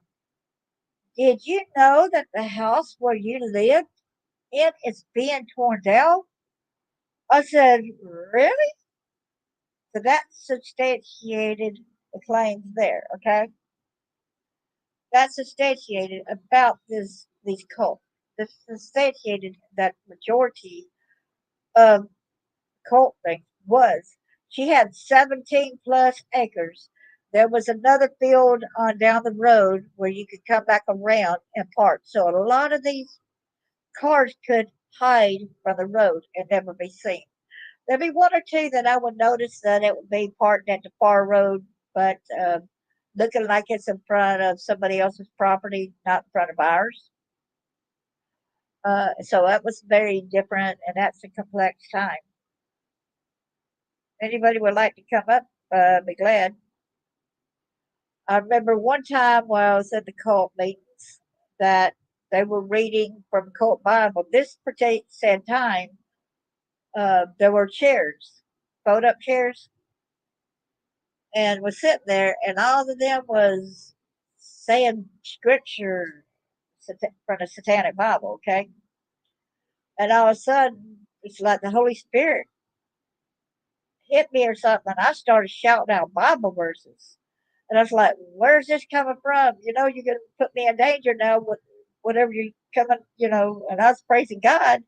did you know that the house where you lived in is being torn down?" I said, "Really?" So that substantiated the claims there, okay? That substantiated about these cults. This substantiated that majority of cult things was she had 17 plus acres. There was another field on down the road where you could come back around and park. So a lot of these cars could hide from the road and never be seen. There'd be one or two that I would notice that it would be parked at the far road, but looking like it's in front of somebody else's property, not in front of ours. So that was very different, and that's a complex time. Anybody would like to come up, be glad. I remember one time while I was at the cult meetings that they were reading from cult Bible. This particular said time, there were chairs, fold up chairs, and was sitting there, and all of them was saying scripture from the Satanic Bible. Okay, and all of a sudden it's like the Holy Spirit hit me or something. And I started shouting out Bible verses. And I was like, where's this coming from? You know, you're going to put me in danger now with whatever you're coming, you know. And I was praising God,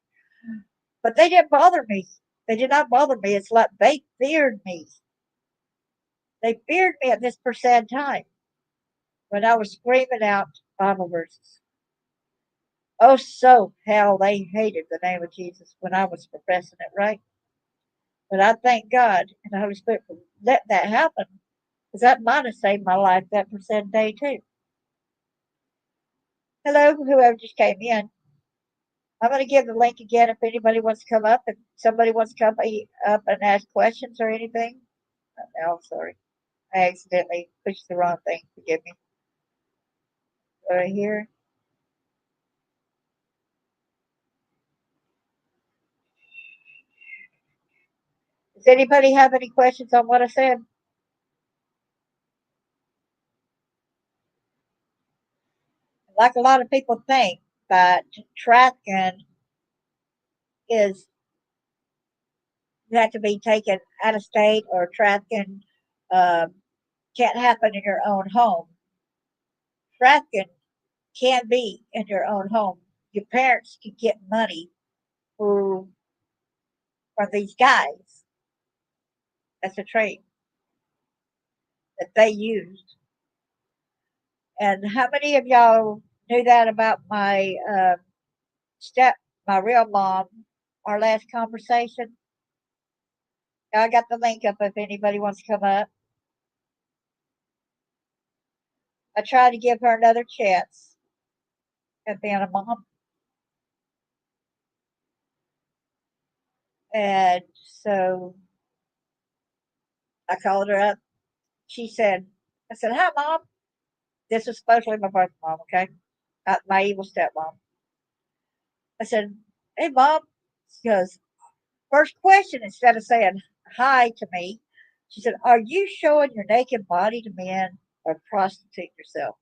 but they didn't bother me. They did not bother me. It's like they feared me. They feared me at this percent time when I was screaming out Bible verses. Oh, so how they hated the name of Jesus when I was professing it, right? But I thank God and the Holy Spirit for let that happen because that might have saved my life that percent day too. Hello, whoever just came in. I'm going to give the link again if anybody wants to come up. If somebody wants to come up and ask questions or anything. Oh, sorry. I accidentally pushed the wrong thing. Forgive me. Right here. Does anybody have any questions on what I said? Like a lot of people think that trafficking is you have to be taken out of state or trafficking um, can't happen in your own home. Trafficking can be in your own home. Your parents can get money for from these guys. That's a trade that they used. And how many of y'all knew that about my step, my real mom, our last conversation? I got the link up if anybody wants to come up. I tried to give her another chance at being a mom. And so I called her up. She said, I said, hi, mom. This was supposedly my birth mom, okay? My evil stepmom. I said, hey, mom. She goes, first question, instead of saying hi to me, she said, are you showing your naked body to men or prostitute yourself?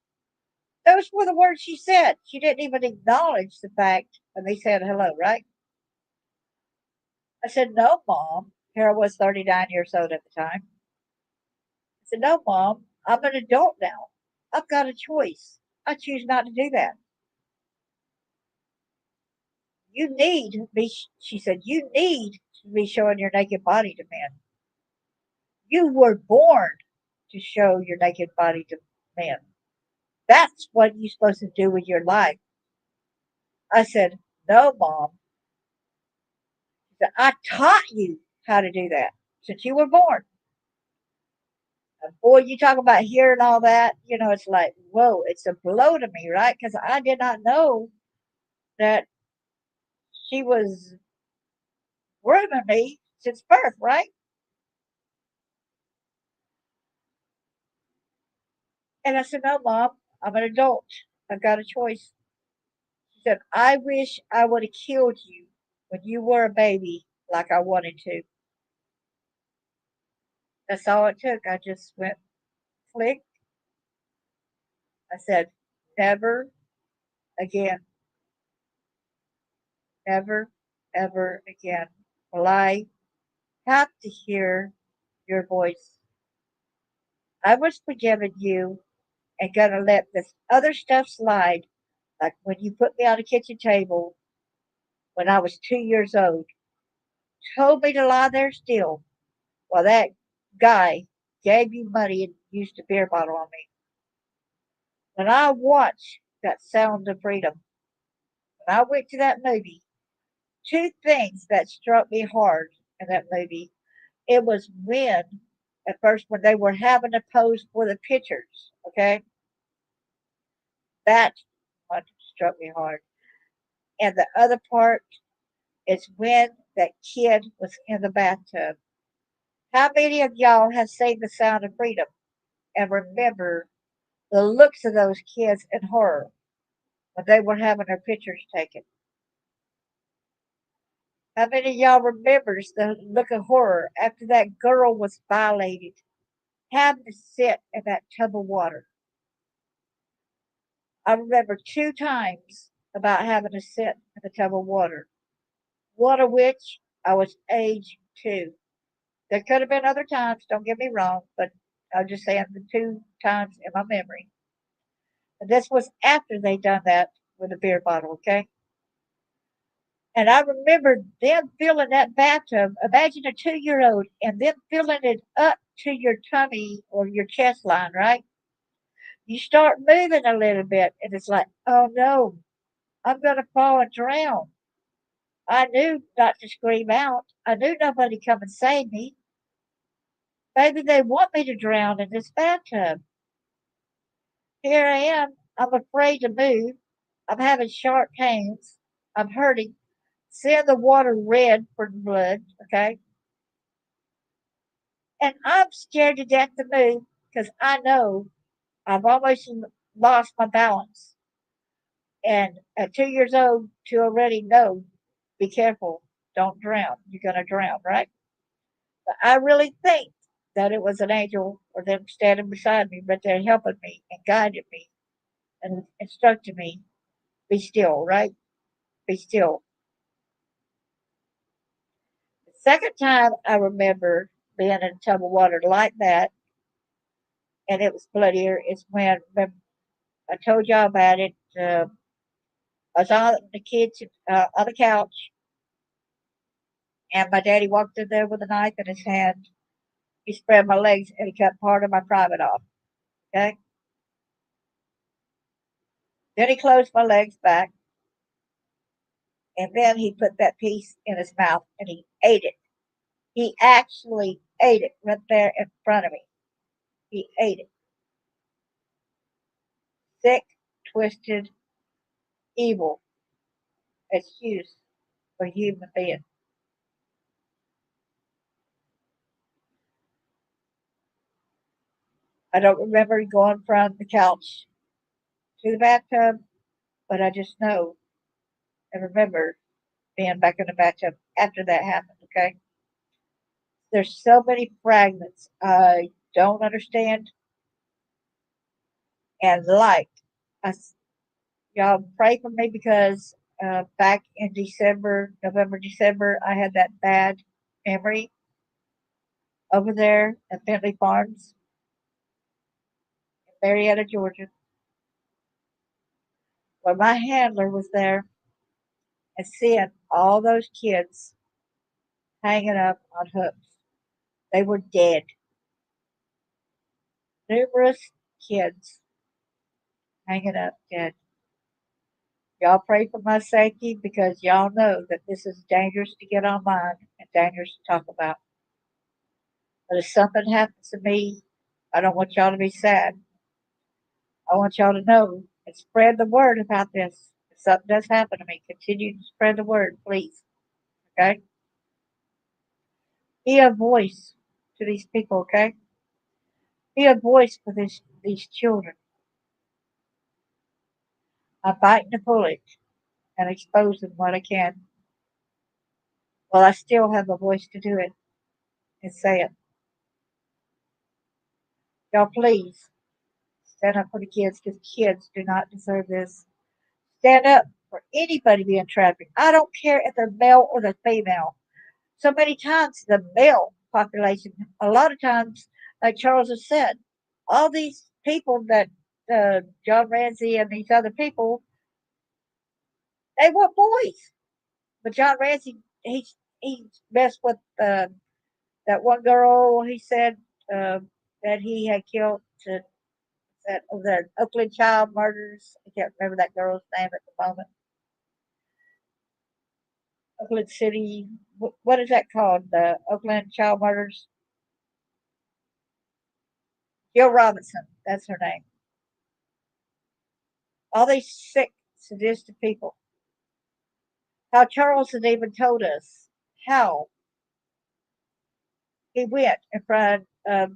Those were the words she said. She didn't even acknowledge the fact when they said hello, right? I said, no, mom. Here I was 39 years old at the time. I said, no, mom, I'm an adult now. I've got a choice. I choose not to do that. You need to be, she said, you need to be showing your naked body to men. You were born to show your naked body to men. That's what you're supposed to do with your life. I said, no, mom. She said, I taught you how to do that since you were born. And boy, you talk about hearing all that, you know, it's like, whoa, it's a blow to me, right? Because I did not know that she was grooming me since birth, right? And I said, no, mom, I'm an adult. I've got a choice. She said, I wish I would have killed you when you were a baby like I wanted to. That's all it took. I just went flick. I said, never again, never, ever again will I have to hear your voice. I was forgiving you and gonna let this other stuff slide, like when you put me on the kitchen table when I was 2 years old, told me to lie there still while that guy gave you money and used a beer bottle on me. When I watched that Sound of Freedom, when I went to that movie, two things that struck me hard in that movie. It was when at first when they were having to pose for the pictures. Okay, that one struck me hard. And the other part is when that kid was in the bathtub. How many of y'all have seen The Sound of Freedom and remember the looks of those kids in horror when they were having their pictures taken? How many of y'all remembers the look of horror after that girl was violated, having to sit in that tub of water? I remember 2 times about having to sit in the tub of water, one of which I was age 2. There could have been other times, don't get me wrong, but I'm just saying the 2 times in my memory. And this was after they done that with a beer bottle, okay? And I remember them filling that bathtub. Imagine a 2-year old and then filling it up to your tummy or your chest line, right? You start moving a little bit, and it's like, oh no, I'm going to fall and drown. I knew not to scream out. I knew nobody come and save me. Maybe they want me to drown in this bathtub. Here I am. I'm afraid to move. I'm having sharp pains. I'm hurting. Seeing the water red for the blood, okay? And I'm scared to death to move because I know I've almost lost my balance. And at 2 years old, to already know, be careful, don't drown. You're going to drown, right? But I really think that it was an angel or them standing beside me, but they're helping me and guiding me and instructing me, be still, right? Be still. The second time I remember being in a tub of water like that, and it was bloodier, is when I told y'all about it. I was on the kids on the couch, and my daddy walked in there with a knife in his hand. He spread my legs and he cut part of my private off. Okay. Then he closed my legs back, and then he put that piece in his mouth and he ate it. He actually ate it right there in front of me. He ate it. Sick, twisted, evil excuse for human being. I don't remember going from the couch to the bathtub, but I just know and remember being back in the bathtub after that happened. Okay. There's so many fragments I don't understand and like. I, y'all pray for me because back in December, November, December, I had that bad memory over there at Bentley Farms in Marietta, Georgia, where my handler was there and seeing all those kids hanging up on hooks. They were dead. Numerous kids hanging up dead. Y'all pray for my safety because y'all know that this is dangerous to get online and dangerous to talk about. But if something happens to me, I don't want y'all to be sad. I want y'all to know and spread the word about this. If something does happen to me, continue to spread the word, please. Okay? Be a voice to these people, okay? Be a voice for these children. I'm biting the bullet and exposing what I can. Well, I still have a voice to do it and say it. Y'all, please stand up for the kids because kids do not deserve this. Stand up for anybody being trafficked. I don't care if they're male or they're female. So many times the male population, a lot of times, like Charles has said, all these people that John Ramsey and these other people, they want boys. But John Ramsey, he messed with that one girl. He said uh, that he had killed that the Oakland child murders. I can't remember that girl's name at the moment. Oakland City. What is that called? The Oakland child murders. Jill Robinson, that's her name. All these sick, sadistic people. How Charles has even told us how he went in front of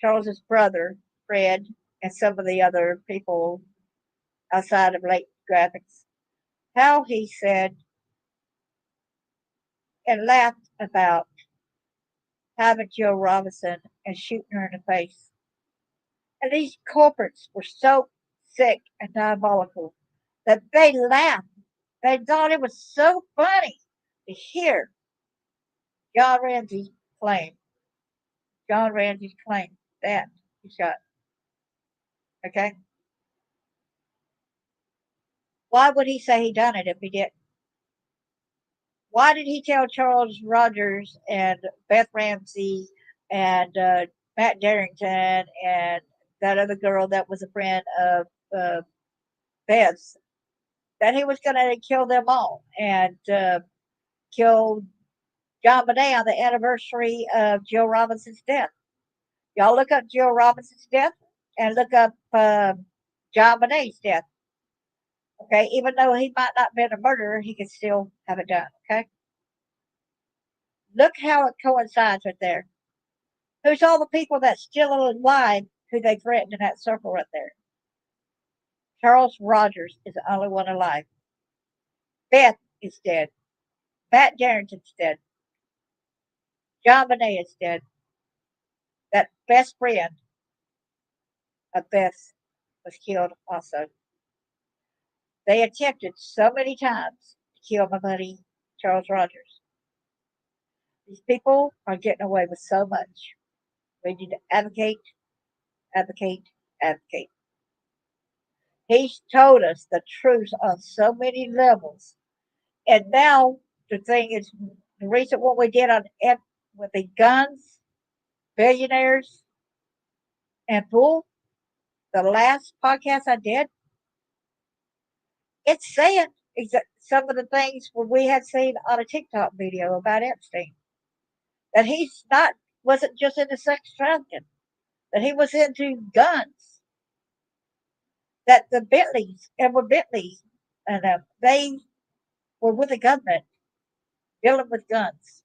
Charles's brother, Fred, and some of the other people outside of late graphics. How he said and laughed about having Jill Robinson and shooting her in the face. And these culprits were so sick and diabolical that they laughed. They thought it was so funny to hear John Ramsey's claim. John Ramsey's claim that he shot. Okay? Why would he say he done it if he didn't? Why did he tell Charles Rogers and Beth Ramsey and Matt Darrington and that other girl that was a friend of Beth's that he was going to kill them all and kill John Bonet on the anniversary of Jill Robinson's death? Y'all look up Jill Robinson's death and look up John Bonet's death. Okay, even though he might not have been a murderer, he could still have it done. Okay, look how it coincides right there. Who's all the people that's still alive who they threatened in that circle right there? Charles Rogers is the only one alive. Beth is dead. Matt Darrington's dead. John Bonet is dead. That best friend of Beth's was killed also. They attempted so many times to kill my buddy Charles Rogers. These people are getting away with so much. We need to advocate, advocate, advocate. He's told us the truth on so many levels. And now the thing is, the recent one we did on with the guns, billionaires, and bull, the last podcast I did, it's saying some of the things we had seen on a TikTok video about Epstein. That he's not wasn't just into sex trafficking, that he was into guns. That the Bentleys and were Bentleys, and they were with the government dealing with guns,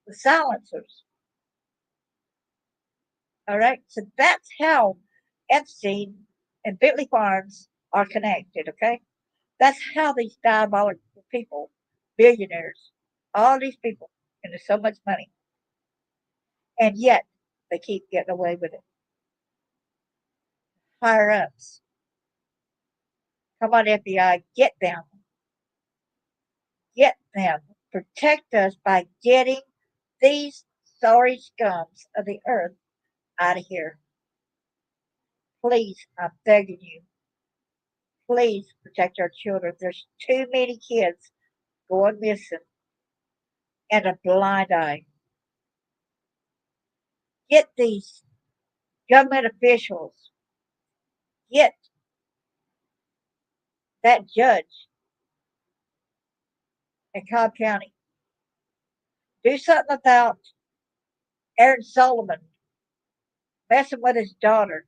with silencers. All right, so that's how Epstein and Bentley Farms are connected. Okay, that's how these diabolical people, billionaires, all these people, into so much money, and yet they keep getting away with it. Higher ups, come on, FBI, get them, protect us by getting these sorry scums of the earth out of here. Please, I'm begging you, please protect our children. There's too many kids going missing and a blind eye. Get these government officials, get that judge in Cobb County. Do something about Aaron Solomon messing with his daughter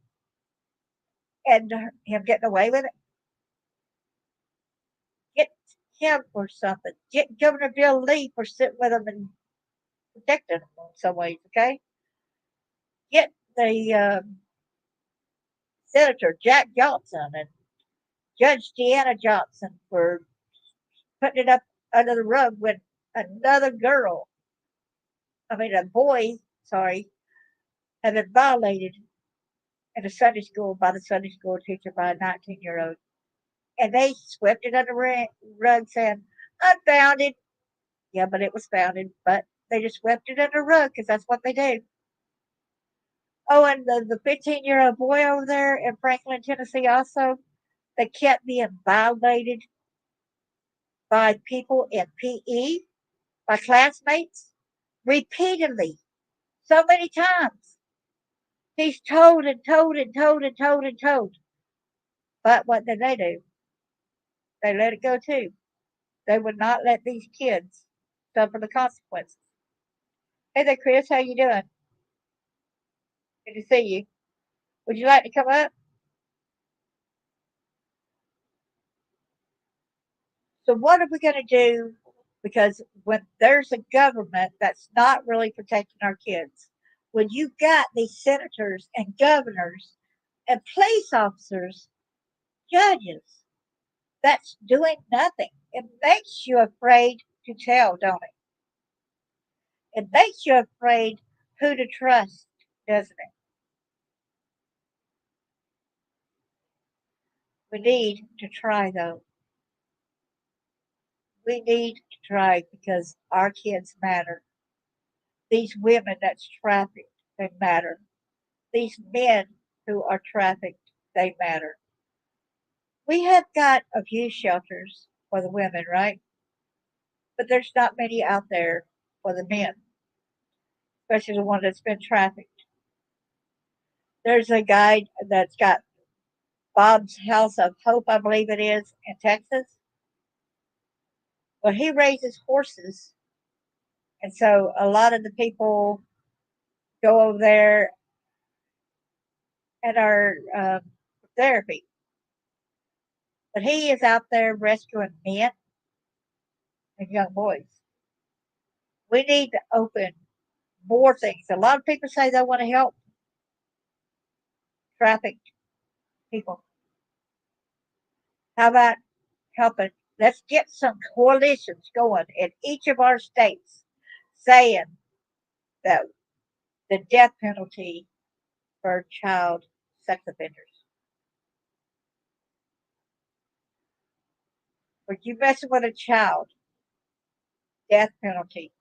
and him getting away with it. Get him for something. Get Governor Bill Lee for sitting with him and protecting him in some ways, okay? Get the Senator Jack Johnson and Judge Deanna Johnson for putting it up under the rug when another girl, a boy, sorry, had been violated in a Sunday school by the Sunday school teacher by a 19-year-old. And they swept it under the rug saying, unfounded. Yeah, but it was founded, but they just swept it under the rug because that's what they do. Oh, and the 15-year-old boy over there in Franklin, Tennessee also, that kept being violated by people in PE, by classmates, repeatedly, so many times. He's told and told and told and told and told. But what did they do? They let it go too. They would not let these kids suffer the consequences. Hey there, Chris. How you doing? Good to see you. Would you like to come up? So, what are we going to do? Because when there's a government that's not really protecting our kids, when you've got these senators and governors and police officers, judges, that's doing nothing. It makes you afraid to tell, don't it? It makes you afraid who to trust, doesn't it? We need to try, though. We need to try because our kids matter. These women that's trafficked, they matter. These men who are trafficked, they matter. We have got abuse shelters for the women, right? But there's not many out there for the men, especially the one that's been trafficked. There's a guy that's got Bob's House of Hope, I believe it is, in Texas. Well, he raises horses, and so a lot of the people go over there and are therapy. But he is out there rescuing men and young boys. We need to open more things. A lot of people say they want to help trafficked people. How about helping? Let's get some coalitions going in each of our states saying that the death penalty for child sex offenders. When you messing with a child, death penalty.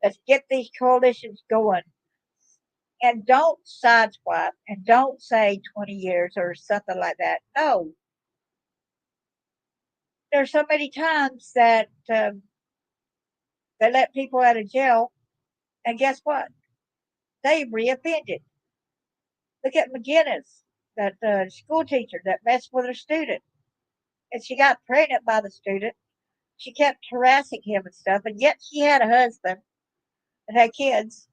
Let's get these coalitions going. And don't sideswipe and don't say 20 years or something like that. No, there's so many times that they let people out of jail, and guess what? They reoffended. Look at McGinnis, that school teacher that messed with her student, and she got pregnant by the student. She kept harassing him and stuff, and yet she had a husband and had kids.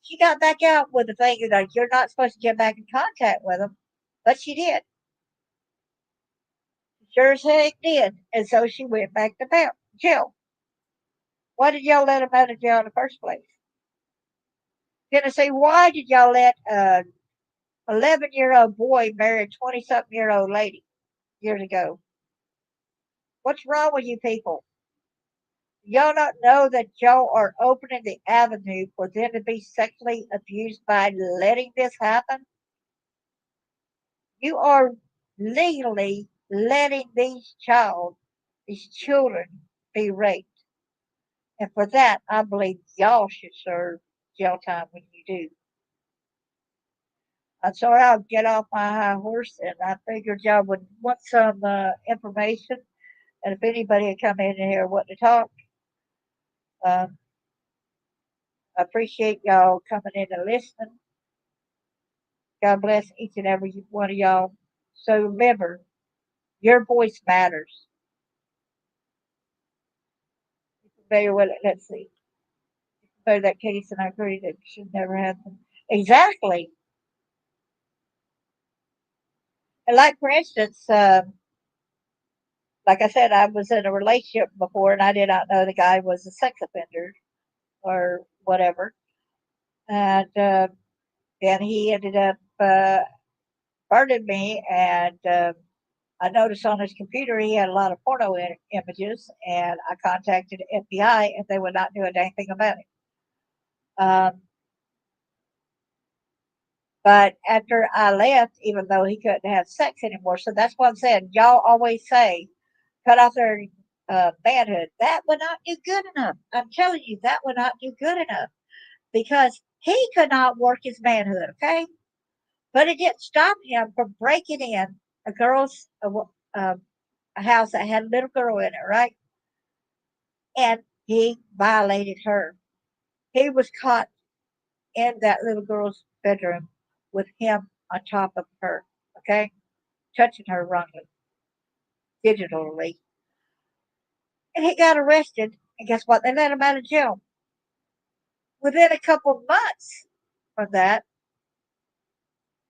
She got back out with the thing that you're not supposed to get back in contact with them, but she did. Sure as heck did, and so she went back to jail. Why did y'all let him out of jail in the first place? Tennessee, why did y'all let a 11-year-old boy marry a 20-something-year-old lady years ago? What's wrong with you people? Y'all not know that y'all are opening the avenue for them to be sexually abused by letting this happen? You are legally letting these children be raped. And for that, I believe y'all should serve jail time when you do. I'm sorry I'll get off my high horse, and I figured y'all would want some information. And if anybody had come in here wanting to talk, um, I appreciate y'all coming in and listening. God bless each and every one of y'all. So remember, your voice matters. Familiar with it? Let's see. So that case, and I agree that should never happen. Exactly. And like for instance, like I said, I was in a relationship before, and I did not know the guy was a sex offender or whatever. And then he ended up burning me, and I noticed on his computer he had a lot of porno images, and I contacted the FBI, and they would not do a dang thing about it. Um, but after I left, even though he couldn't have sex anymore, so that's what I'm saying. Y'all always say, cut off their manhood. That would not do good enough. I'm telling you, that would not do good enough because he could not work his manhood, okay? But it didn't stop him from breaking in a girl's a house that had a little girl in it, right? And he violated her. He was caught in that little girl's bedroom with him on top of her, okay? Touching her wrongly, digitally. And he got arrested. And guess what? They let him out of jail. Within a couple of months of that,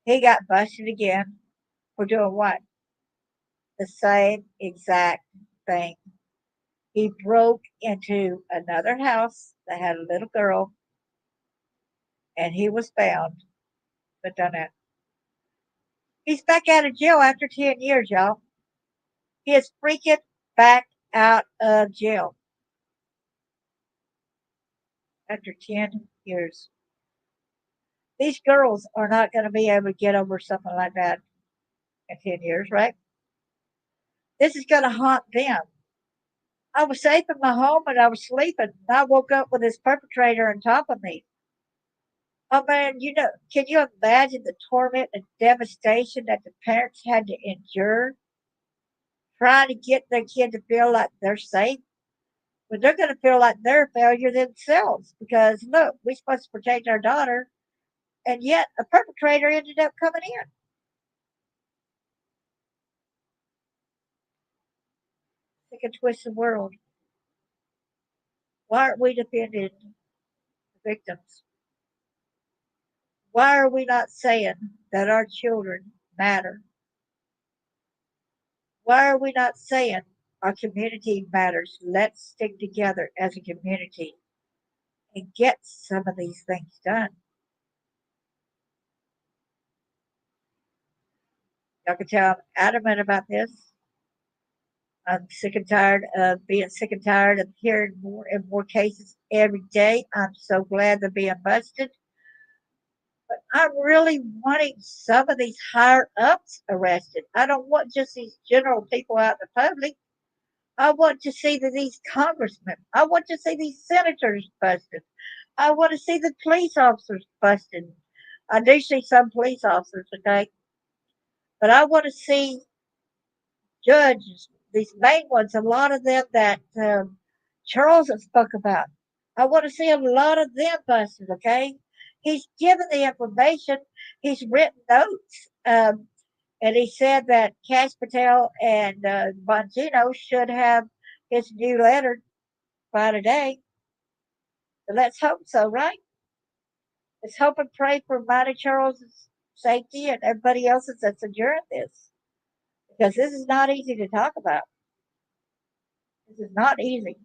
he got busted again for doing what? The same exact thing. He broke into another house that had a little girl, and he was found. But done that. He's back out of jail after 10 years, y'all. He is freaking back out of jail after 10 years. These girls are not going to be able to get over something like that in 10 years, right? This is going to haunt them. I was safe in my home and I was sleeping, and I woke up with this perpetrator on top of me. Oh man, can you imagine the torment and devastation that the parents had to endure trying to get their kid to feel like they're safe? But they're going to feel like they're a failure themselves because look, we're supposed to protect our daughter, and yet a perpetrator ended up coming in. Sick and twisted world. Why aren't we defending the victims? Why are we not saying that our children matter? Why are we not saying our community matters? Let's stick together as a community and get some of these things done. Y'all can tell I'm adamant about this. I'm sick and tired of being sick and tired of hearing more and more cases every day. I'm so glad they're being busted. But I'm really wanting some of these higher ups arrested. I don't want just these general people out in the public. I want to see these congressmen. I want to see these senators busted. I want to see the police officers busted. I do see some police officers, okay? But I want to see judges, these main ones, a lot of them that Charles has spoke about. I want to see a lot of them busted, okay? He's given the information. He's written notes. And he said that Cash Patel and Bongino should have his new letter by today. So let's hope so, right? Let's hope and pray for Mighty Charles's safety and everybody else's that's enduring this. Because this is not easy to talk about. This is not easy.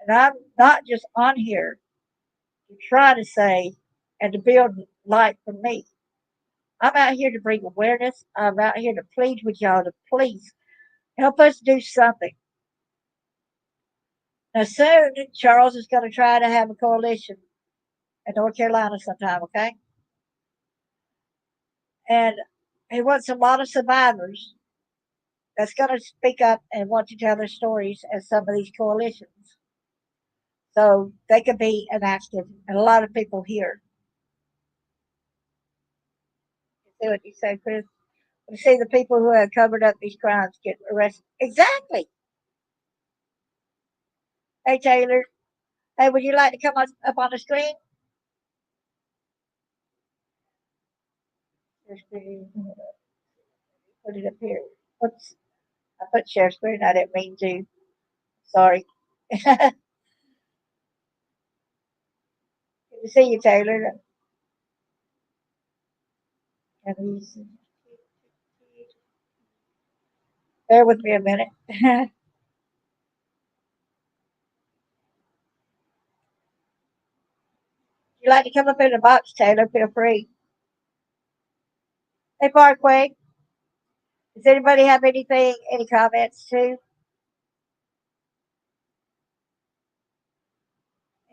And I'm not just on here to try to say and to build light for me. I'm out here to bring awareness. I'm out here to plead with y'all to please help us do something. Now, soon, Charles is going to try to have a coalition in North Carolina sometime, okay? And he wants a lot of survivors that's going to speak up and want to tell their stories as some of these coalitions. So they can be enacted, and a lot of people here. You see what you say, Chris? You see the people who have covered up these crimes get arrested. Exactly. Hey, Taylor. Hey, would you like to come up on the screen? Put it up here. Oops. I put share screen. I didn't mean to. Sorry. Good to see you, Taylor. Bear with me a minute. If you'd like to come up in the box, Taylor, feel free. Hey, Parkway. Does anybody have anything, any comments too?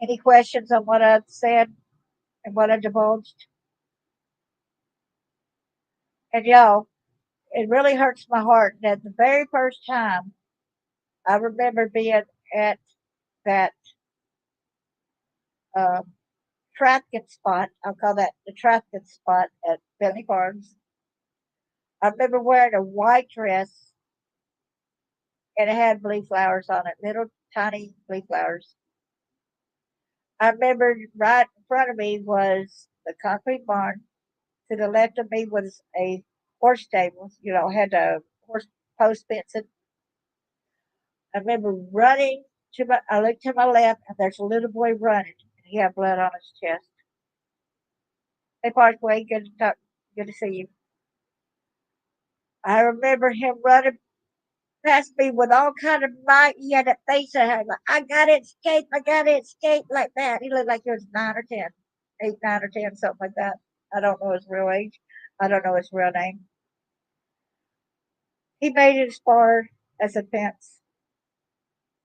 Any questions on what I've said and what I divulged? And y'all, it really hurts my heart that the very first time I remember being at that uh, trafficking spot, I'll call that the trafficking spot at Bentley Farms. I remember wearing a white dress and it had blue flowers on it, little tiny blue flowers. I remember right in front of me was the concrete barn. To the left of me was a horse stable, had a horse post fencing. I remember running I looked to my left and there's a little boy running. He had blood on his chest. Hey, Parkway, good to talk. Good to see you. I remember him running past me with all kind of might. He had that face that had like, I gotta escape, I gotta escape, like that. He looked like he was 9 or 10, 8, 9 or 10, something like that. I don't know his real age. I don't know his real name. He made it as far as a fence,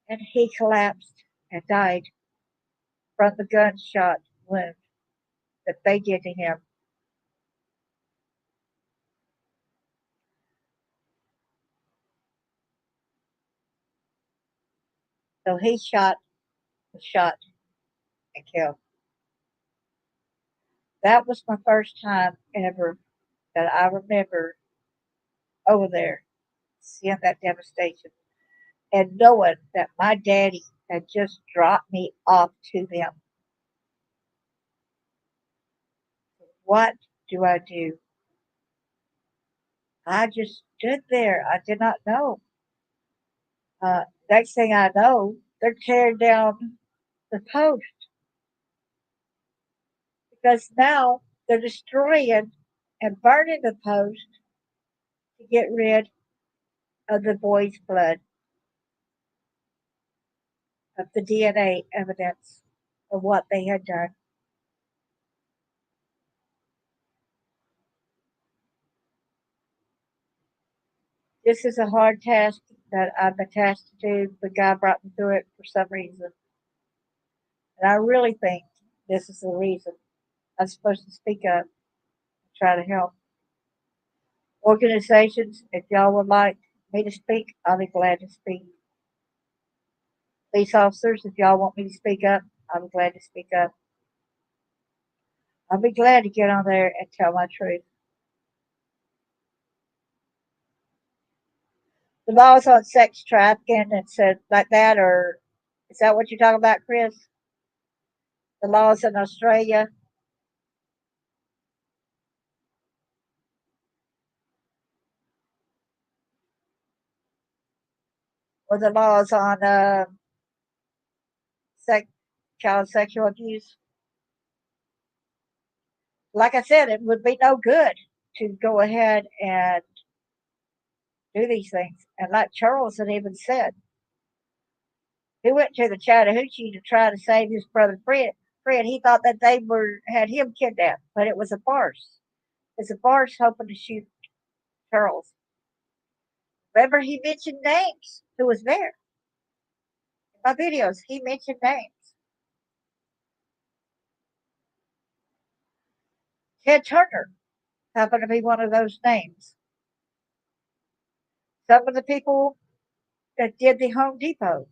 and he collapsed and died from the gunshot wound that they did to him. So he was shot and killed. That was my first time ever that I remember over there seeing that devastation and knowing that my daddy had just dropped me off to them. What do I do? I just stood there. I did not know. Next thing I know, they're tearing down the post because now they're destroying and burning the post to get rid of the boy's blood, of the DNA evidence of what they had done. This is a hard task that I've been tasked to do, but God brought me through it for some reason. And I really think this is the reason I'm supposed to speak up and try to help. Organizations, if y'all would like me to speak, I'll be glad to speak. Police officers, if y'all want me to speak up, I'll be glad to speak up. I'll be glad to get on there and tell my truth. The laws on sex trafficking and said like that, or is that what you're talking about, Chris? The laws in Australia or the laws on sex, child sexual abuse? Like I said, it would be no good to go ahead and do these things. And like Charles had even said, he went to the Chattahoochee to try to save his brother Fred. Fred, he thought that they were had him kidnapped, but it was a farce. It's a farce hoping to shoot Charles. Remember, he mentioned names who was there. In my videos, he mentioned names. Ted Turner happened to be one of those names. Some of the people that did the Home Depot.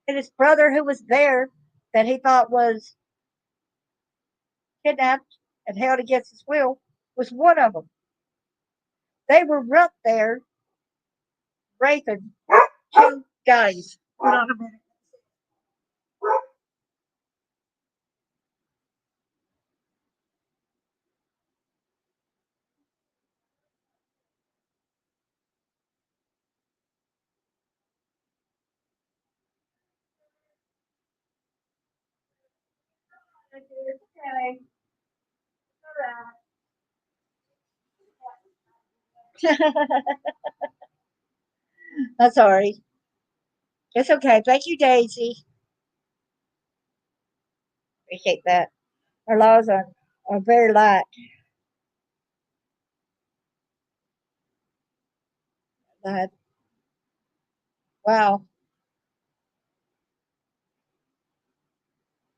And his brother, who was there, that he thought was kidnapped and held against his will, was one of them. They were right there raping two guys. Hold on a minute. Okay. I'm sorry. It's okay. Thank you, Daisy. Appreciate that. Our laws are very light. But, wow,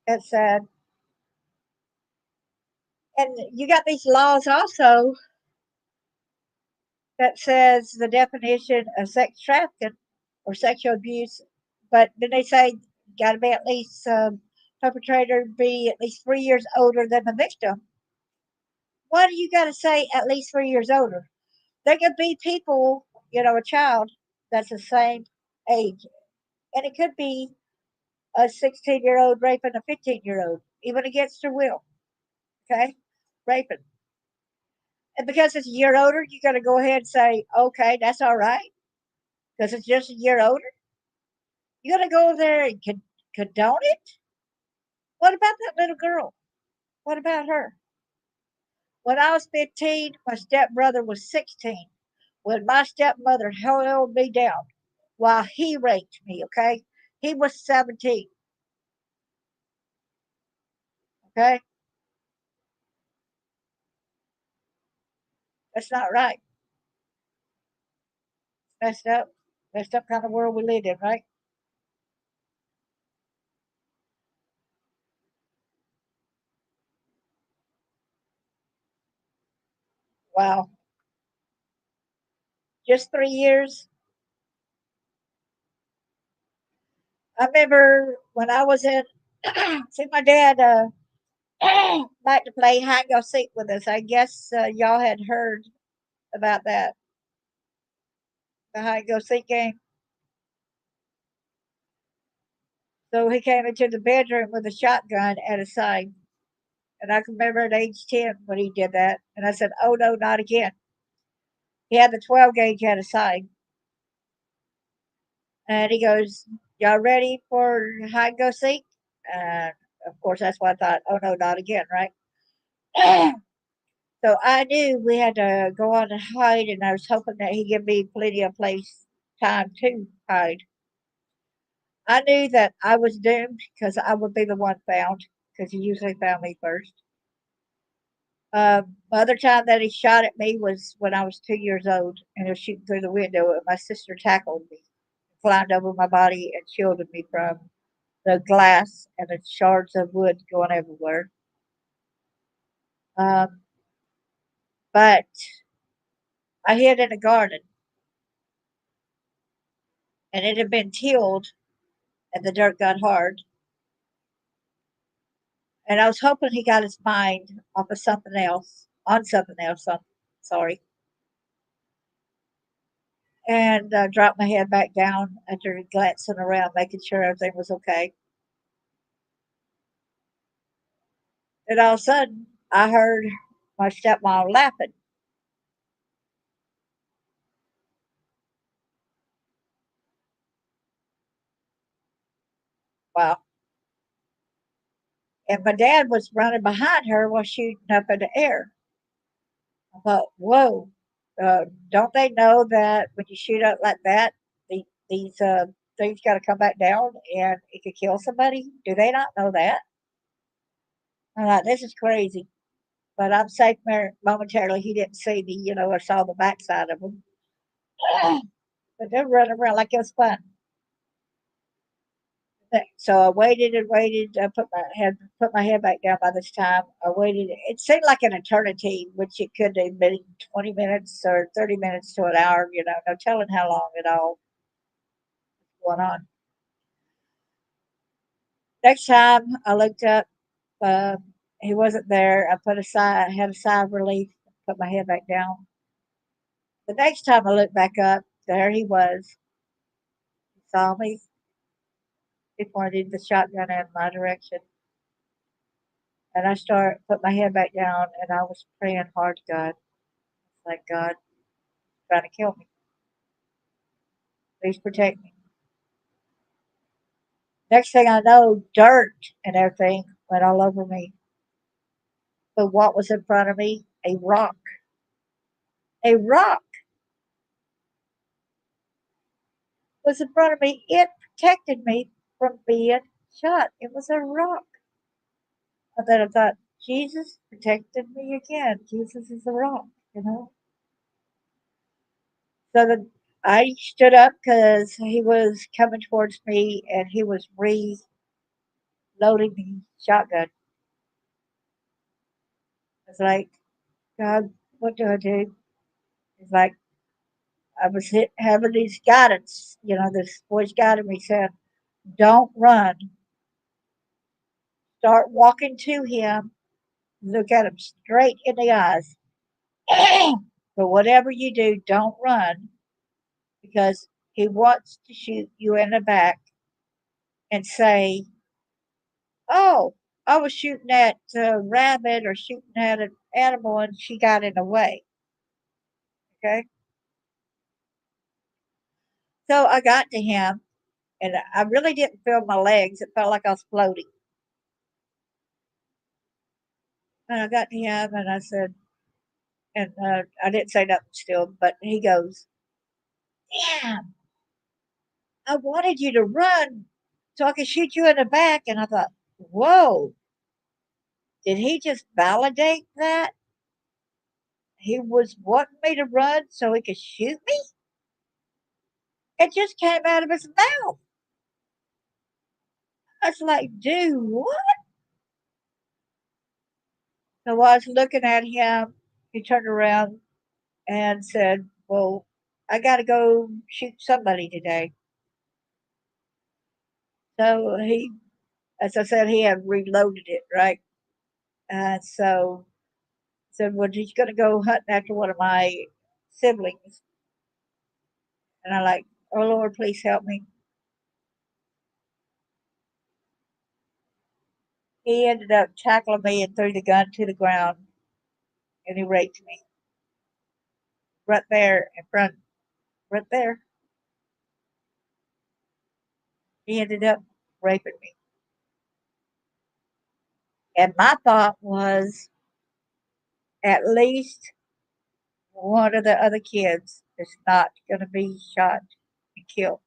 that's sad. And you got these laws also that says the definition of sex trafficking or sexual abuse, but then they say got to be at least perpetrator be at least 3 years older than the victim. Why do you got to say at least 3 years older? There could be people, a child that's the same age, and it could be a 16-year-old raping a 15-year-old, even against her will. Okay, raping, and because it's a year older, you got to go ahead and say, okay, that's all right, because it's just a year older. You gonna go over there and condone it? What about that little girl? What about her? When I was 15, my stepbrother was 16. When my stepmother held me down while he raped me, okay? He was 17, okay? That's not right. Messed up. Messed up kind of world we live in, right? Wow. Just 3 years. I remember when I was in, see, my dad liked to play hide and go seek with us. I guess y'all had heard about that, the hide and go seek game. So he came into the bedroom with a shotgun at his side. And I can remember at age 10 when he did that. And I said, oh no, not again. He had the 12 gauge at his side. And he goes, y'all ready for hide and go seek? And of course, that's why I thought, oh no, not again, right? So I knew we had to go on and hide, and I was hoping that he'd give me plenty of place, time to hide. I knew that I was doomed because I would be the one found, because he usually found me first. The other time that he shot at me was when I was 2 years old, and he was shooting through the window, and my sister tackled me, climbed over my body, and shielded me from the glass and the shards of wood going everywhere. Um, but I hid in a garden, and it had been tilled, and the dirt got hard. And I was hoping he got his mind off of something else, on something else. Sorry, and dropped my head back down after glancing around, making sure everything was okay. And all of a sudden, I heard my stepmom laughing. Wow. And my dad was running behind her while shooting up in the air. I thought, whoa, don't they know that when you shoot up like that, these things got to come back down and it could kill somebody? Do they not know that? I'm like, this is crazy. But I'm safe momentarily. He didn't see me, or saw the backside of him. But they're running around like it was fun. So I waited and waited. I put my head back down by this time. I waited. It seemed like an eternity, which it could have been 20 minutes or 30 minutes to an hour. No telling how long it all went on. Next time I looked up, uh, he wasn't there. I had a sigh of relief. Put my head back down. The next time I looked back up, there he was. He saw me. He pointed the shotgun in my direction. And I put my head back down, and I was praying hard to God. Like, God, trying to kill me. Please protect me. Next thing I know, dirt and everything went all over me. But what was in front of me? A rock. A rock was in front of me. It protected me from being shot. It was a rock. And then I thought, Jesus protected me again. Jesus is a rock. So then I stood up because he was coming towards me and he was reloading the shotgun. I was like, God, what do I do? It's like I was having these guidance, this voice guided me, said, don't run. Start walking to him. Look at him straight in the eyes. But whatever you do, don't run because he wants to shoot you in the back and say, oh, I was shooting at a rabbit or shooting at an animal and she got in the way. Okay. So I got to him and I really didn't feel my legs. It felt like I was floating. And I got to him and I said, and I didn't say nothing still, but he goes, "Damn, I wanted you to run so I could shoot you in the back." And I thought, whoa, did he just validate that? He was wanting me to run so he could shoot me? It just came out of his mouth. I was like, dude, what? So while I was looking at him, he turned around and said, "Well, I got to go shoot somebody today." So he, as I said, he had reloaded it, right? So I said, "Well, he's going to go hunting after one of my siblings." And I like, "Oh Lord, please help me." He ended up tackling me and threw the gun to the ground, and he raped me right there in front, right there. He ended up raping me. And my thought was, at least one of the other kids is not going to be shot and killed.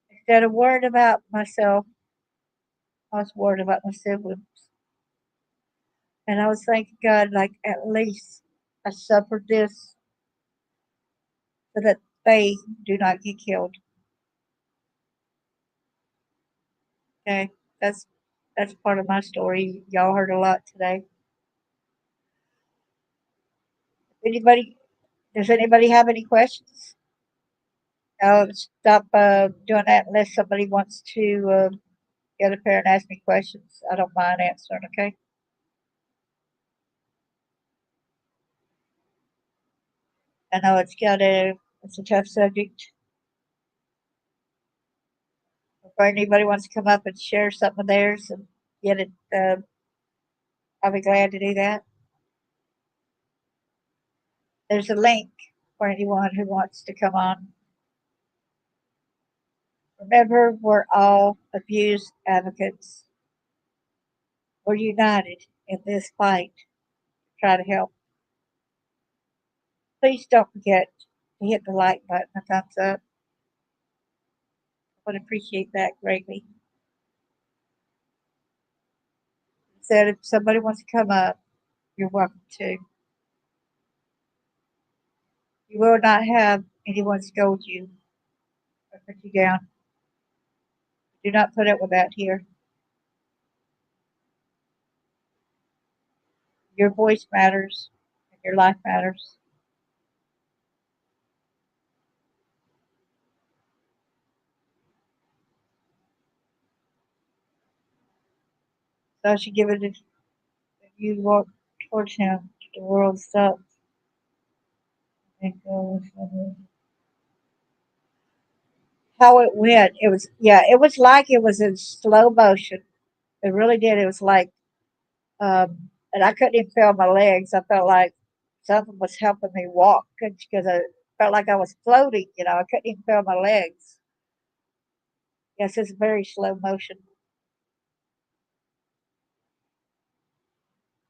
Instead of worrying about myself, I was worried about my siblings. And I was thanking God, like, at least I suffered this so that they do not get killed. Okay, that's part of my story. Y'all heard a lot today. Anybody? Does anybody have any questions? I'll stop doing that unless somebody wants to get up here and ask me questions. I don't mind answering. Okay. I know it's a tough subject. If anybody wants to come up and share something of theirs and get it, I'll be glad to do that. There's a link for anyone who wants to come on. Remember, we're all abuse advocates. We're united in this fight to try to help. Please don't forget to hit the like button, a thumbs up. I would appreciate that greatly. Said if somebody wants to come up, you're welcome to. You will not have anyone scold you or put you down. Do not put up with that here. Your voice matters and your life matters. So I should give it if you walk towards him, the world stops and goes. How it went, it was, yeah, it was like it was in slow motion. It really did. It was like, and I couldn't even feel my legs. I felt like something was helping me walk because I felt like I was floating. I couldn't even feel my legs. Yes, it's very slow motion.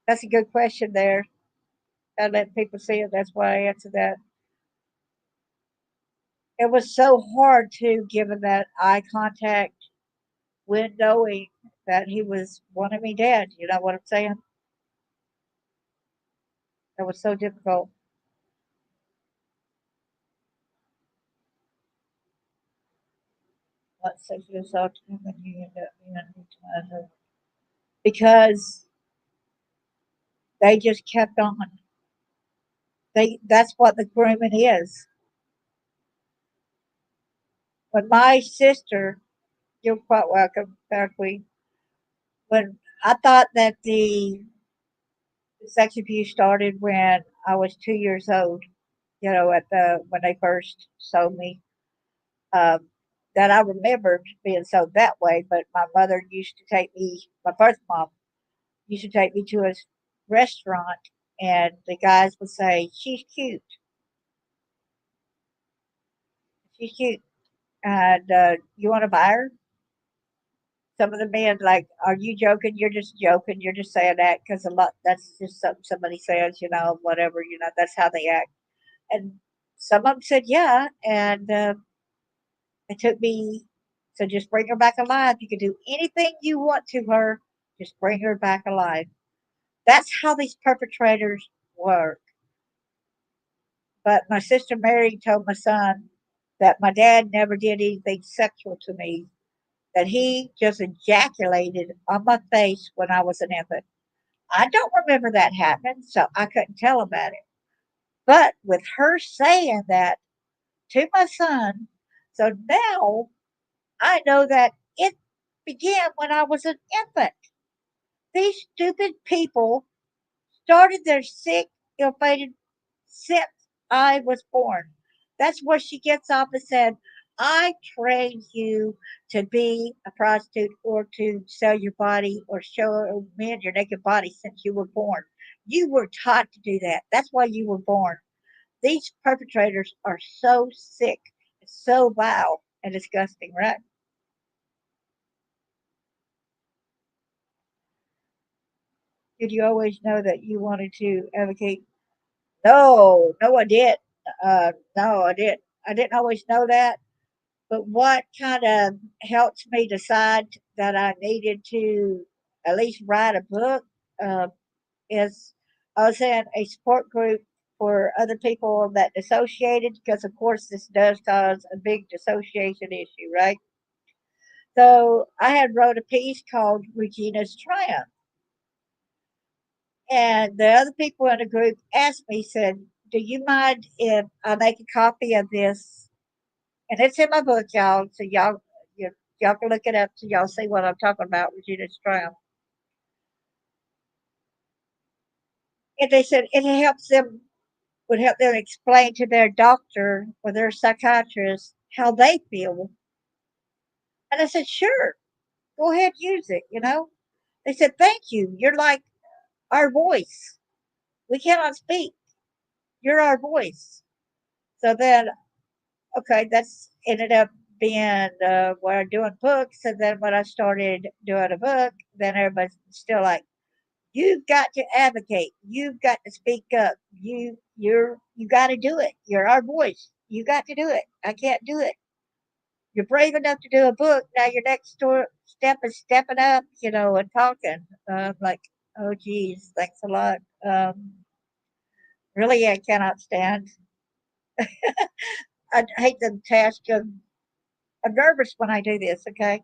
That's a good question there. I let people see it. That's why I answered that. It was so hard too, given that eye contact when knowing that he was wanting me dead. You know what I'm saying? It was so difficult. What sexual assault when you end up being victimized? Because they just kept on. That's what the grooming is. When my sister, you're quite welcome, Fair Queen. When I thought that the sex abuse started when I was 2 years old, at the when they first sold me. Um, that I remembered being sold that way, but my mother used to take me. My birth mom used to take me to a restaurant, and the guys would say, "She's cute. She's cute." and you want to buy her? Some of the men like, are you joking? You're just joking. You're just saying that because a lot. That's just something somebody says, whatever. That's how they act. And some of them said, yeah, and it took me. So just bring her back alive. You can do anything you want to her. Just bring her back alive. That's how these perpetrators work. But my sister Mary told my son that my dad never did anything sexual to me, that he just ejaculated on my face when I was an infant. I don't remember that happening, so I couldn't tell about it. But with her saying that to my son, so now I know that it began when I was an infant. These stupid people started their sick, ill-fated since I was born. That's where she gets off and said, I trained you to be a prostitute or to sell your body or show men your naked body since you were born. You were taught to do that. That's why you were born. These perpetrators are so sick, so vile and disgusting, right? Did you always know that you wanted to advocate? No, no, I didn't. No, I didn't. I didn't always know that. But what kind of helped me decide that I needed to at least write a book uh, is I was in a support group for other people that dissociated because, of course, this does cause a big dissociation issue, right? So I had wrote a piece called Regina's Triumph. And the other people in the group asked me, said, do you mind if I make a copy of this? And it's in my book, y'all. So y'all can look it up so y'all see what I'm talking about with Judith Stroud. And they said it helps them would help them explain to their doctor or their psychiatrist how they feel. And I said, sure, go ahead, use it. They said, thank you. You're like our voice. We cannot speak. You're our voice. So then, okay, that's ended up being where I'm doing books. And then when I started doing a book, then everybody's still like, you've got to advocate. You've got to speak up. You got to do it. You're our voice. You got to do it. I can't do it. You're brave enough to do a book. Now your next step is stepping up, and talking. Like, oh geez, thanks a lot. Really, I cannot stand. I hate the task of. I'm nervous when I do this. Okay,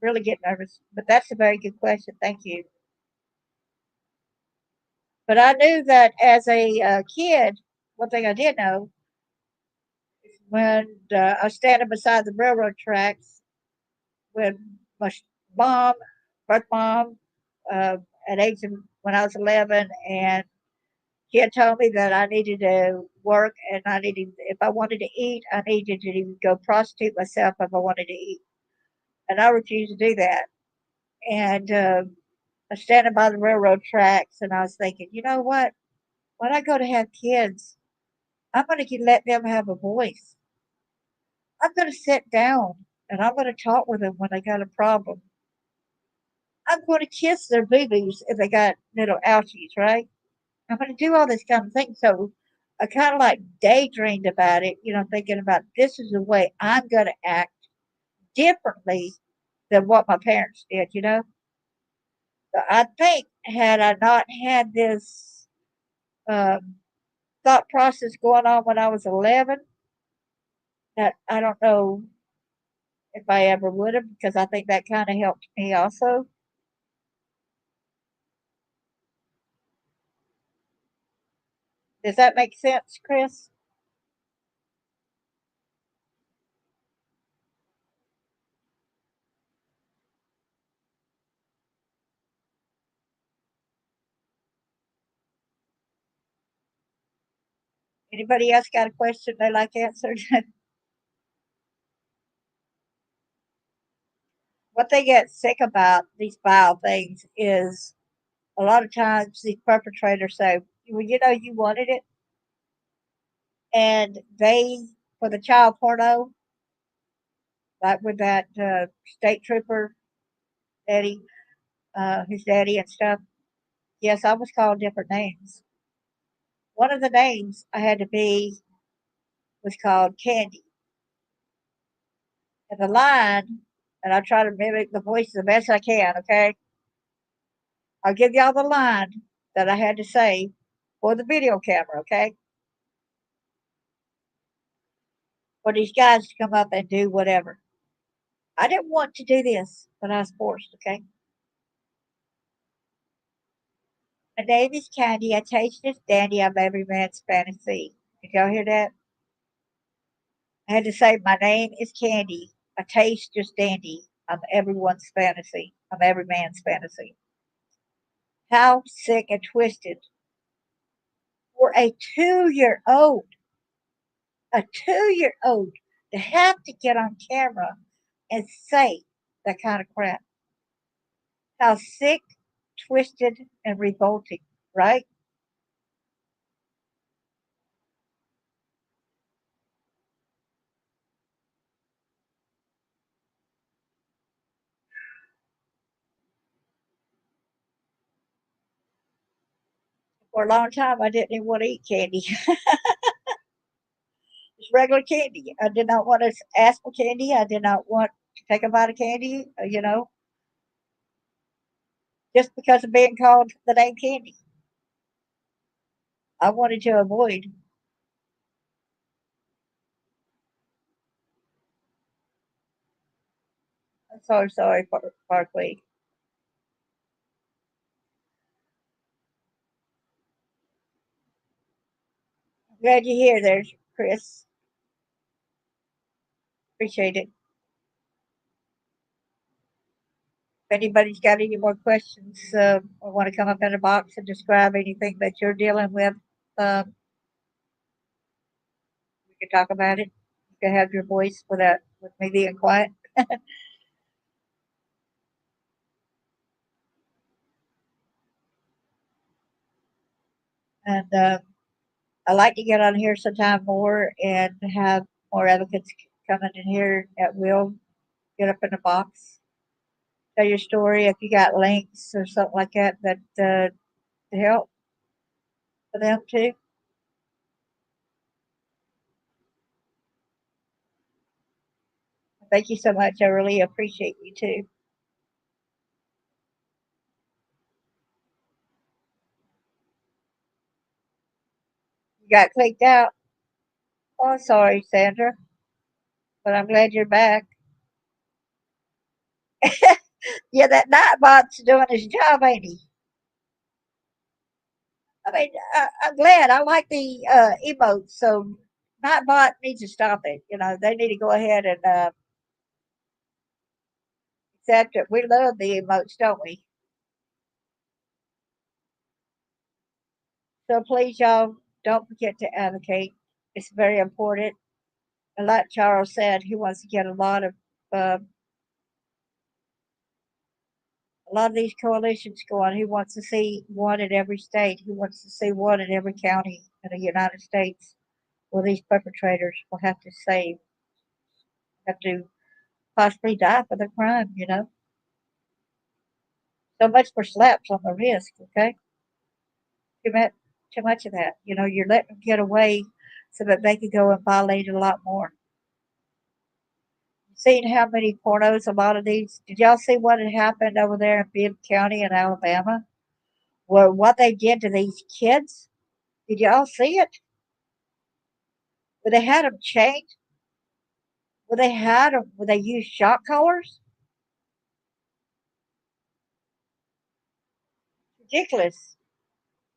really get nervous. But that's a very good question. Thank you. But I knew that as a kid, one thing I did know when I was standing beside the railroad tracks when my mom, birth mom, uh, at age of when I was 11, and she had told me that I needed to work and I needed, if I wanted to eat, I needed to go prostitute myself if I wanted to eat. And I refused to do that. And I was standing by the railroad tracks and I was thinking, you know what? When I go to have kids, I'm going to let them have a voice. I'm going to sit down and I'm going to talk with them when they got a problem. I'm going to kiss their boobies if they got little ouchies, right? I'm going to do all this kind of thing. So I kind of like daydreamed about it, thinking about this is the way I'm going to act differently than what my parents did. So I think had I not had this um, thought process going on when I was 11, that I don't know if I ever would have, because I think that kind of helped me also. Does that make sense, Chris? Anybody else got a question they like answered? What they get sick about these vile things is a lot of times these perpetrators say, well, you wanted it, and they for the child porno, like with that state trooper daddy, his daddy and stuff. Yes, I was called different names. One of the names I had to be was called Candy. And the line, and I try to mimic the voice the best I can, okay? I'll give y'all the line that I had to say for the video camera, okay? For these guys to come up and do whatever. I didn't want to do this, but I was forced, okay? My name is Candy. I taste this dandy. I'm every man's fantasy. Did y'all hear that? I had to say, my name is Candy. I taste just dandy. I'm everyone's fantasy. I'm every man's fantasy. How sick and twisted for a 2-year old to have to get on camera and say that kind of crap. How sick, twisted, and revolting, right? For a long time, I didn't even want to eat candy. Just regular candy. I did not want to ask for candy. I did not want to take a bite of candy, just because of being called the name candy. I wanted to avoid. I'm so sorry, Parkway. I'm glad you're here there, Chris. Appreciate it. If anybody's got any more questions or want to come up in the box and describe anything that you're dealing with, um, we can talk about it. You can have your voice with me being quiet. And I like to get on here sometime more and have more advocates coming in here at will. Get up in the box, tell your story. If you got links or something like that, to help for them too. Thank you so much. I really appreciate you too. You got clicked out. Oh, sorry, Sandra, but I'm glad you're back. Yeah, that Nightbot's doing his job, ain't he? I mean, I'm glad. I like the emotes, so Nightbot needs to stop it. They need to go ahead and accept it. We love the emotes, don't we? So please, y'all, don't forget to advocate. It's very important. And like Charles said, he wants to get uh, a lot of these coalitions going. He wants to see one in every state. He wants to see one in every county in the United States where these perpetrators will have to possibly die for the crime. So much for slaps on the wrist, okay? Too much, too much of that. You're letting them get away so that they can go and violate a lot more. Seen how many pornos a lot of these. Did y'all see what had happened over there in Bibb County in Alabama? Where what they did to these kids? Did y'all see it? Where they had them chained? Where they used shock collars? Ridiculous.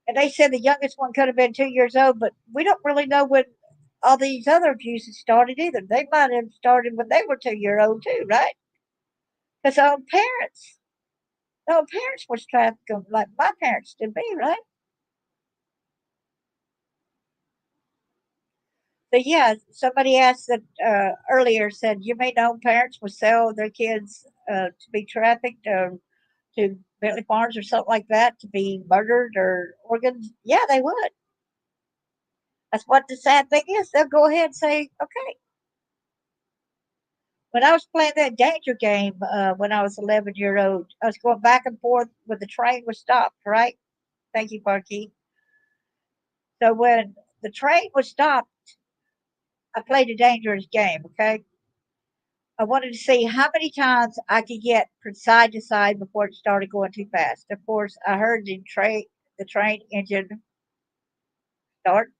And they said the youngest one could have been 2 years old, but we don't really know when all these other abuses started either. They might have started when they were 2 year old too, right? Because our parents was trafficked like my parents did me, right? But yeah, somebody asked that earlier said you may know parents would sell their kids to be trafficked to Bentley Farms or something like that to be murdered or organs. Yeah, they would. That's what the sad thing is. They'll go ahead and say, okay. When I was playing that danger game when I was 11 years old, I was going back and forth when the train was stopped, right? Thank you, Parky. So when the train was stopped, I played a dangerous game, okay? I wanted to see how many times I could get from side to side before it started going too fast. Of course, I heard the train engine start,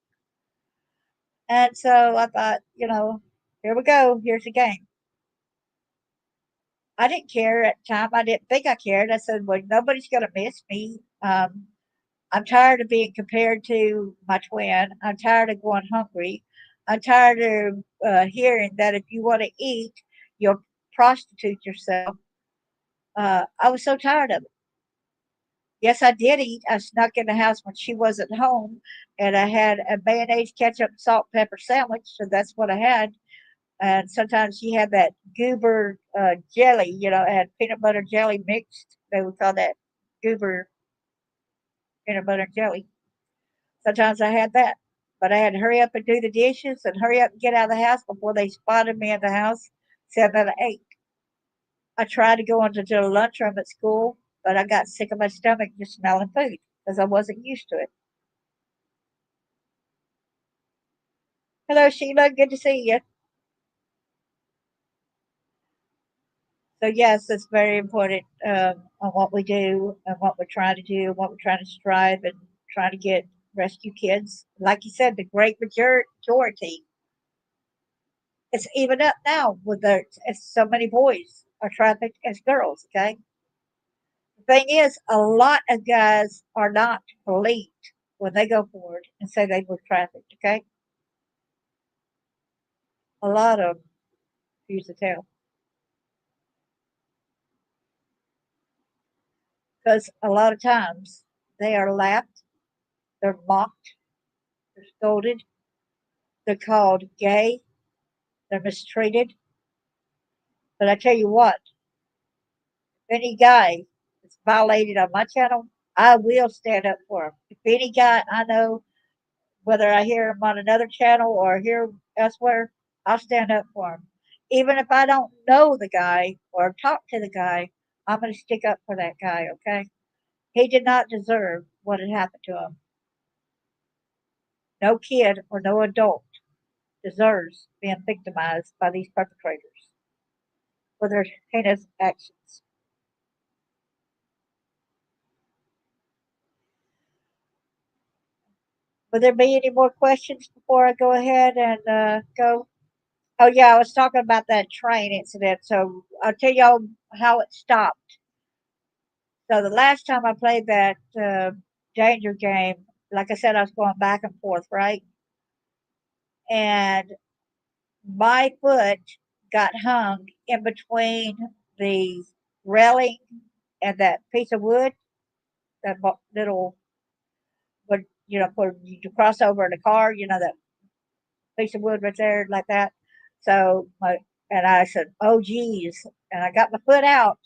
and so I thought, here we go. Here's the game. I didn't care at the time. I didn't think I cared. I said, well, nobody's going to miss me. I'm tired of being compared to my twin. I'm tired of going hungry. I'm tired of hearing that if you want to eat, you'll prostitute yourself. I was so tired of it. Yes, I did eat. I snuck in the house when she wasn't home, and I had a mayonnaise, ketchup, salt, pepper sandwich. So that's what I had. And sometimes she had that goober jelly. It had peanut butter jelly mixed. They would call that goober peanut butter jelly. Sometimes I had that. But I had to hurry up and do the dishes and hurry up and get out of the house before they spotted me in the house, said that I ate. I tried to go into the lunchroom at school, but I got sick of my stomach just smelling food because I wasn't used to it. Hello, Sheila. Good to see you. So, yes, it's very important on what we do and what we're trying to do, what we're trying to strive and trying to get rescue kids. Like you said, the great majority. It's even up now with so many boys are trafficked as girls. Okay, the thing is, a lot of guys are not believed when they go forward and say they were trafficked. Okay, a lot of them refuse to tell because a lot of times they are laughed, they're mocked, they're scolded, they're called gay, they're mistreated. But I tell you what, if any guy is violated on my channel, I will stand up for him. If any guy I know, whether I hear him on another channel or hear elsewhere, I'll stand up for him. Even if I don't know the guy or talk to the guy, I'm going to stick up for that guy, okay? He did not deserve what had happened to him. No kid or no adult deserves being victimized by these perpetrators for their heinous actions. Would there be any more questions before I go ahead and go? Oh, yeah, I was talking about that train incident. So I'll tell y'all how it stopped. So the last time I played that danger game, like I said, I was going back and forth, right? And my foot got hung in between the railing and that piece of wood, that little, for you to cross over in the car, that piece of wood right there, like that. So and I said, "Oh, geez," and I got my foot out,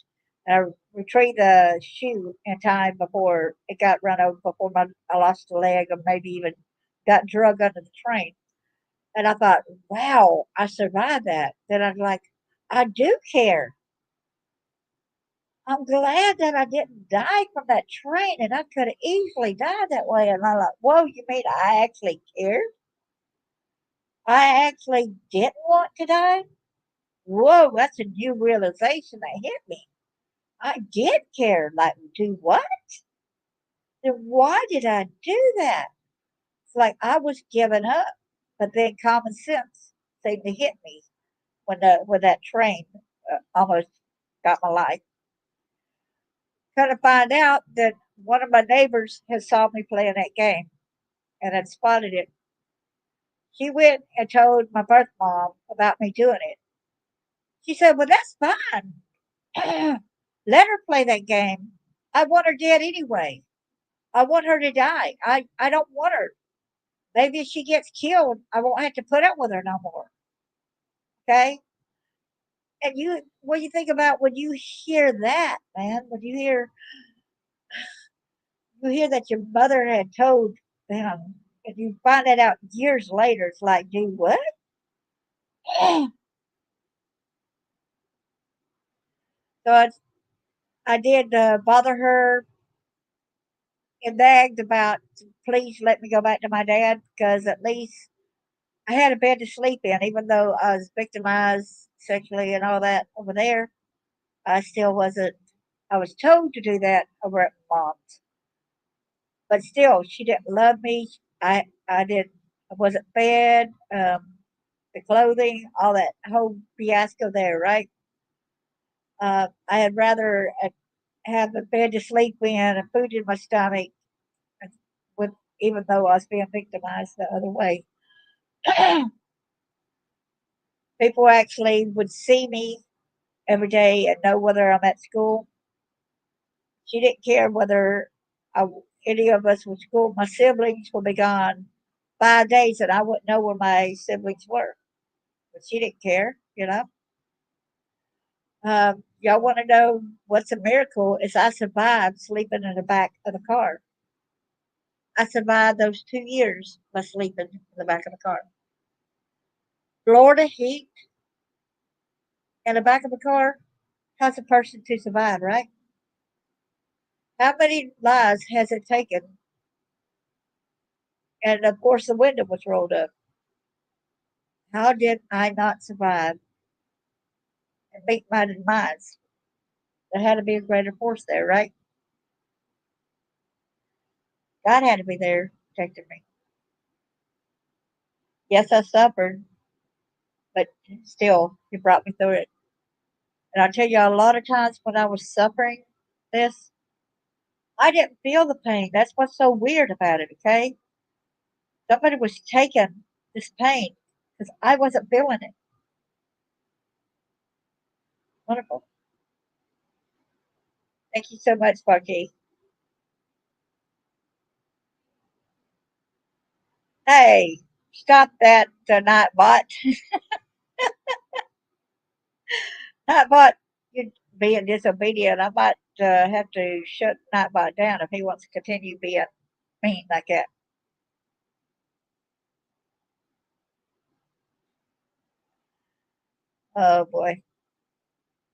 and I retrieved the shoe in time before it got run over, before I lost a leg, or maybe even got drug under the train. And I thought, "Wow, I survived that." Then I'm like, "I do care. I'm glad that I didn't die from that train, and I could have easily died that way." And I'm like, "Whoa, you mean I actually cared? I actually didn't want to die?" Whoa, that's a new realization that hit me. I did care. Like, do what? Then why did I do that? It's like I was giving up, but then common sense seemed to hit me when that train almost got my life. Kind of find out that one of my neighbors had saw me playing that game and had spotted it. She went and told my birth mom about me doing it. She said, "Well, that's fine. Let her play that game. I want her dead anyway. I want her to die. I don't want her. Maybe if she gets killed, I won't have to put up with her no more." Okay. And what do you think about when you hear that, man? When you hear that your mother had told them, And you find that out years later. It's like, do what? So I did bother her and nagged about, please let me go back to my dad because at least I had a bed to sleep in, even though I was victimized sexually and all that over there. I still wasn't. I was told to do that over at mom's, but still, she didn't love me. I did. I wasn't fed. The clothing, all that whole fiasco there, right? I had rather have a bed to sleep in and food in my stomach, with even though I was being victimized the other way. People actually would see me every day and know whether I'm at school. She didn't care whether I, any of us was school. My siblings would be gone 5 days and I wouldn't know where my siblings were. But she didn't care, you know. Y'all want to know what's a miracle? Is I survived sleeping in the back of the car. I survived those 2 years by sleeping in the back of the car. Florida heat in the back of the car. How's a person to survive, right? How many lives has it taken? And of course, the window was rolled up. How did I not survive and meet my demise? There had to be a greater force there, right? God had to be there protecting me. Yes, I suffered, but still, He brought me through it. And I'll tell you, a lot of times when I was suffering this, I didn't feel the pain. That's what's so weird about it, okay? Somebody was taking this pain because I wasn't feeling it. Wonderful. Thank you so much, Sparky. Hey, stop that, Nightbot. Nightbot, you're being disobedient. I might have to shut Nightbot down if he wants to continue being mean like that. Oh boy.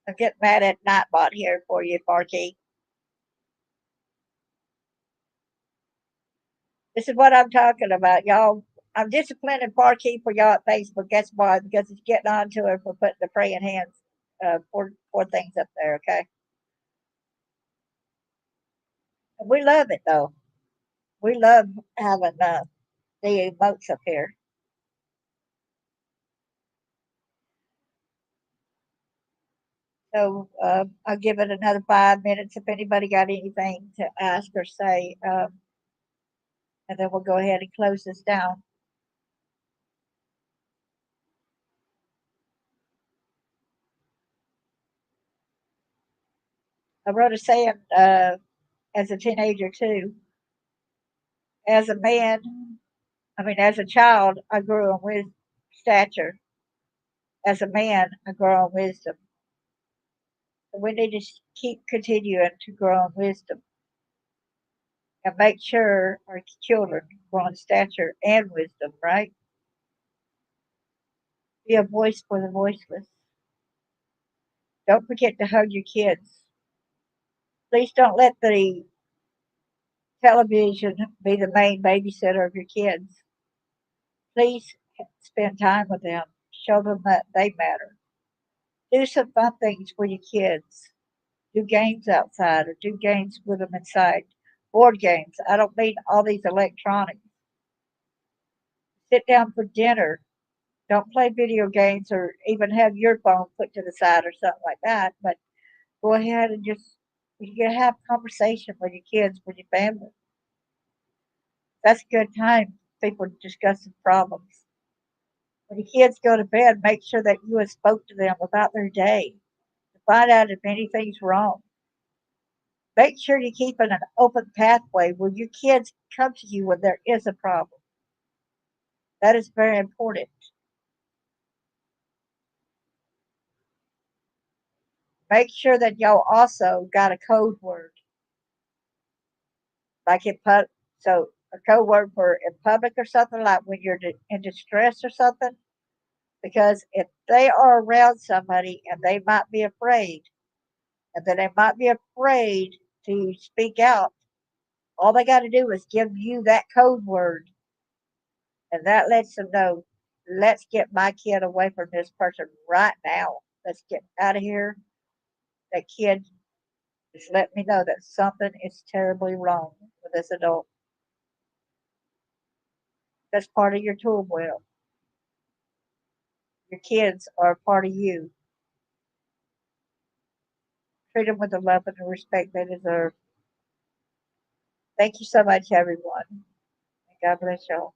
I'm getting mad at Nightbot here for you, Sparky. This is what I'm talking about, y'all. I'm disciplining Parkey for y'all at Facebook. That's why, because it's getting on to her for putting the praying hands, for things up there. Okay, and we love it though. We love having the emotes up here. So I'll give it another 5 minutes if anybody got anything to ask or say, and then we'll go ahead and close this down. I wrote a saying as a teenager too. As a man, I mean, as a child, I grew in stature. As a man, I grow in wisdom. So we need to keep continuing to grow in wisdom and make sure our children grow in stature and wisdom, right? Be a voice for the voiceless. Don't forget to hug your kids. Please don't let the television be the main babysitter of your kids. Please spend time with them. Show them that they matter. Do some fun things for your kids. Do games outside or do games with them inside. Board games. I don't mean all these electronics. Sit down for dinner. Don't play video games or even have your phone put to the side or something like that. But go ahead and just you can have conversation with your kids, with your family. That's a good time. People discussing problems. When your kids go to bed, make sure that you have spoke to them about their day to find out if anything's wrong. Make sure you're keeping an open pathway where your kids come to you when there is a problem. That is very important. Make sure that y'all also got a code word, like it put so a code word for in public or something, like when you're in distress or something. Because if they are around somebody and they might be afraid, and then they might be afraid to speak out, all they got to do is give you that code word, and that lets them know, let's get my kid away from this person right now. Let's get out of here. That kid just let me know that something is terribly wrong with this adult. That's part of your tool belt. Your kids are part of you. Treat them with the love and the respect they deserve. Thank you so much, everyone. And God bless y'all.